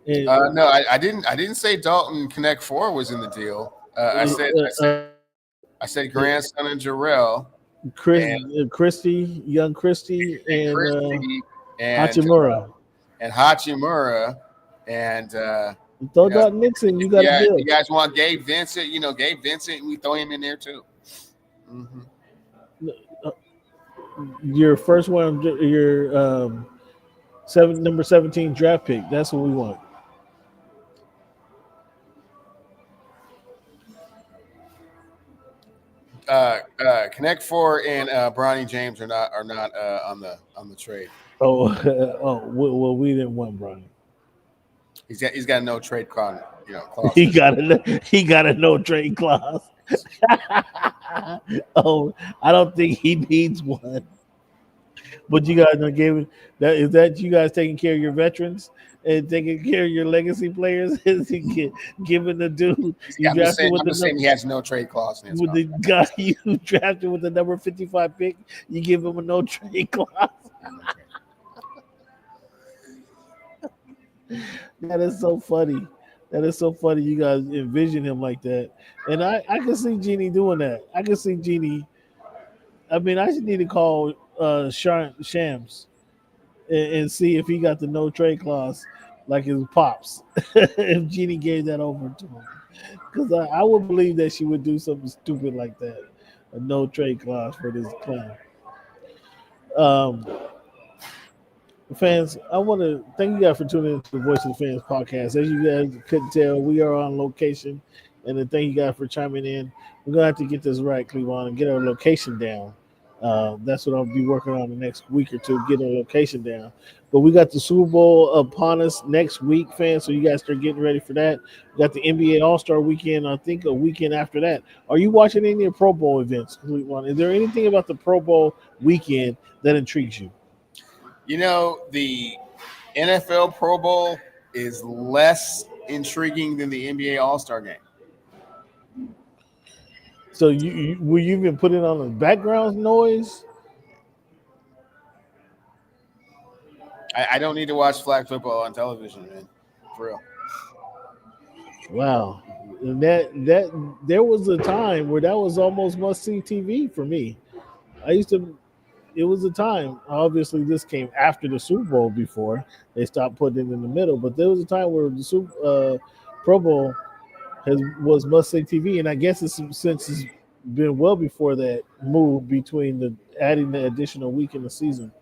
And, no, I didn't say Dalton Connect 4 was in the deal. I said grandson of Jarrell. Christie, young Christie, and Hachimura. And Hachimura. And throw Dalton Nixon. You got to do it. You guys want Gabe Vincent? Gabe Vincent, we throw him in there too. Your first one, your number 17 draft pick. That's what we want. Connect 4 and Bronny James are not on the trade. Well, we didn't want Bronny. He's got no trade clause. He got a no trade clause. I don't think he needs one. But you guys gave it. Is that you guys taking care of your veterans and taking care of your legacy players? Is he giving the dude? I'm saying he has no trade clause. With the guy you drafted with the number 55 pick, you give him a no trade clause. That is so funny. That is so funny. You guys envision him like that, and I can see Jeannie doing that. I can see Jeannie. I mean, I just need to call Shams and see if he got the no trade clause like his pops. If Jeannie gave that over to him, because I would believe that she would do something stupid like that, a no trade clause for this clown. Fans, I want to thank you guys for tuning in to the Voice of the Fans podcast. As you guys couldn't tell, we are on location, and then thank you guys for chiming in. We're gonna have to get this right, Cleveland, and get our location down. That's what I'll be working on the next week or two, get our location down. But we got the Super Bowl upon us next week, fans, so you guys start getting ready for that. We got the NBA All-Star Weekend, I think a weekend after that. Are you watching any of Pro Bowl events, Cleveland? Is there anything about the Pro Bowl weekend that intrigues you? The NFL Pro Bowl is less intriguing than the NBA All-Star game. So will you even put it on the background noise? I don't need to watch flag football on television, man. For real. Wow. And that there was a time where that was almost must-see TV for me. It was a time, obviously this came after the Super Bowl before they stopped putting it in the middle, but there was a time where the Pro Bowl was must-see TV, and I guess since it's been well before that move between adding the additional week in the season.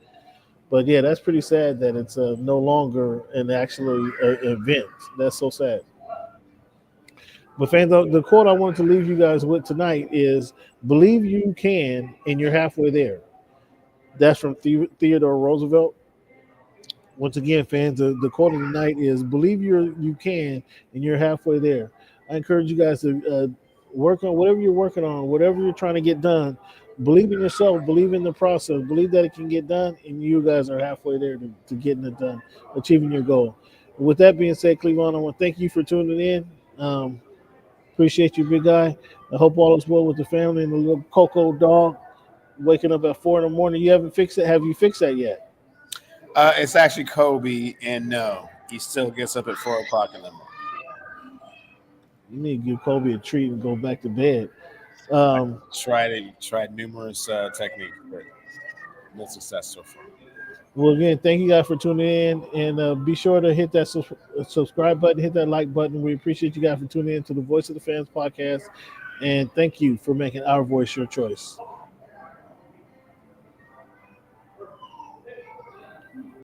But yeah, that's pretty sad that it's no longer an actual event. That's so sad. But fans, the quote I wanted to leave you guys with tonight is, believe you can and you're halfway there. That's from Theodore Roosevelt. Once again, fans, the quote of the night is, believe you can and you're halfway there. I encourage you guys to work on whatever you're working on, whatever you're trying to get done. Believe in yourself, believe in the process, believe that it can get done, and you guys are halfway there to getting it done, achieving your goal. And with that being said, Cleveland, I want to thank you for tuning in. Appreciate you, big guy. I hope all is well with the family and the little Coco dog waking up at 4 a.m. You haven't fixed it? Have you fixed that yet? It's actually Kobe, and no, he still gets up at 4 o'clock in the morning. You need to give Kobe a treat and go back to bed. Tried numerous techniques, but no success so far. Well, again, thank you guys for tuning in, and be sure to hit that subscribe button, hit that like button. We appreciate you guys for tuning in to the Voice of the Fans podcast, and thank you for making our voice your choice.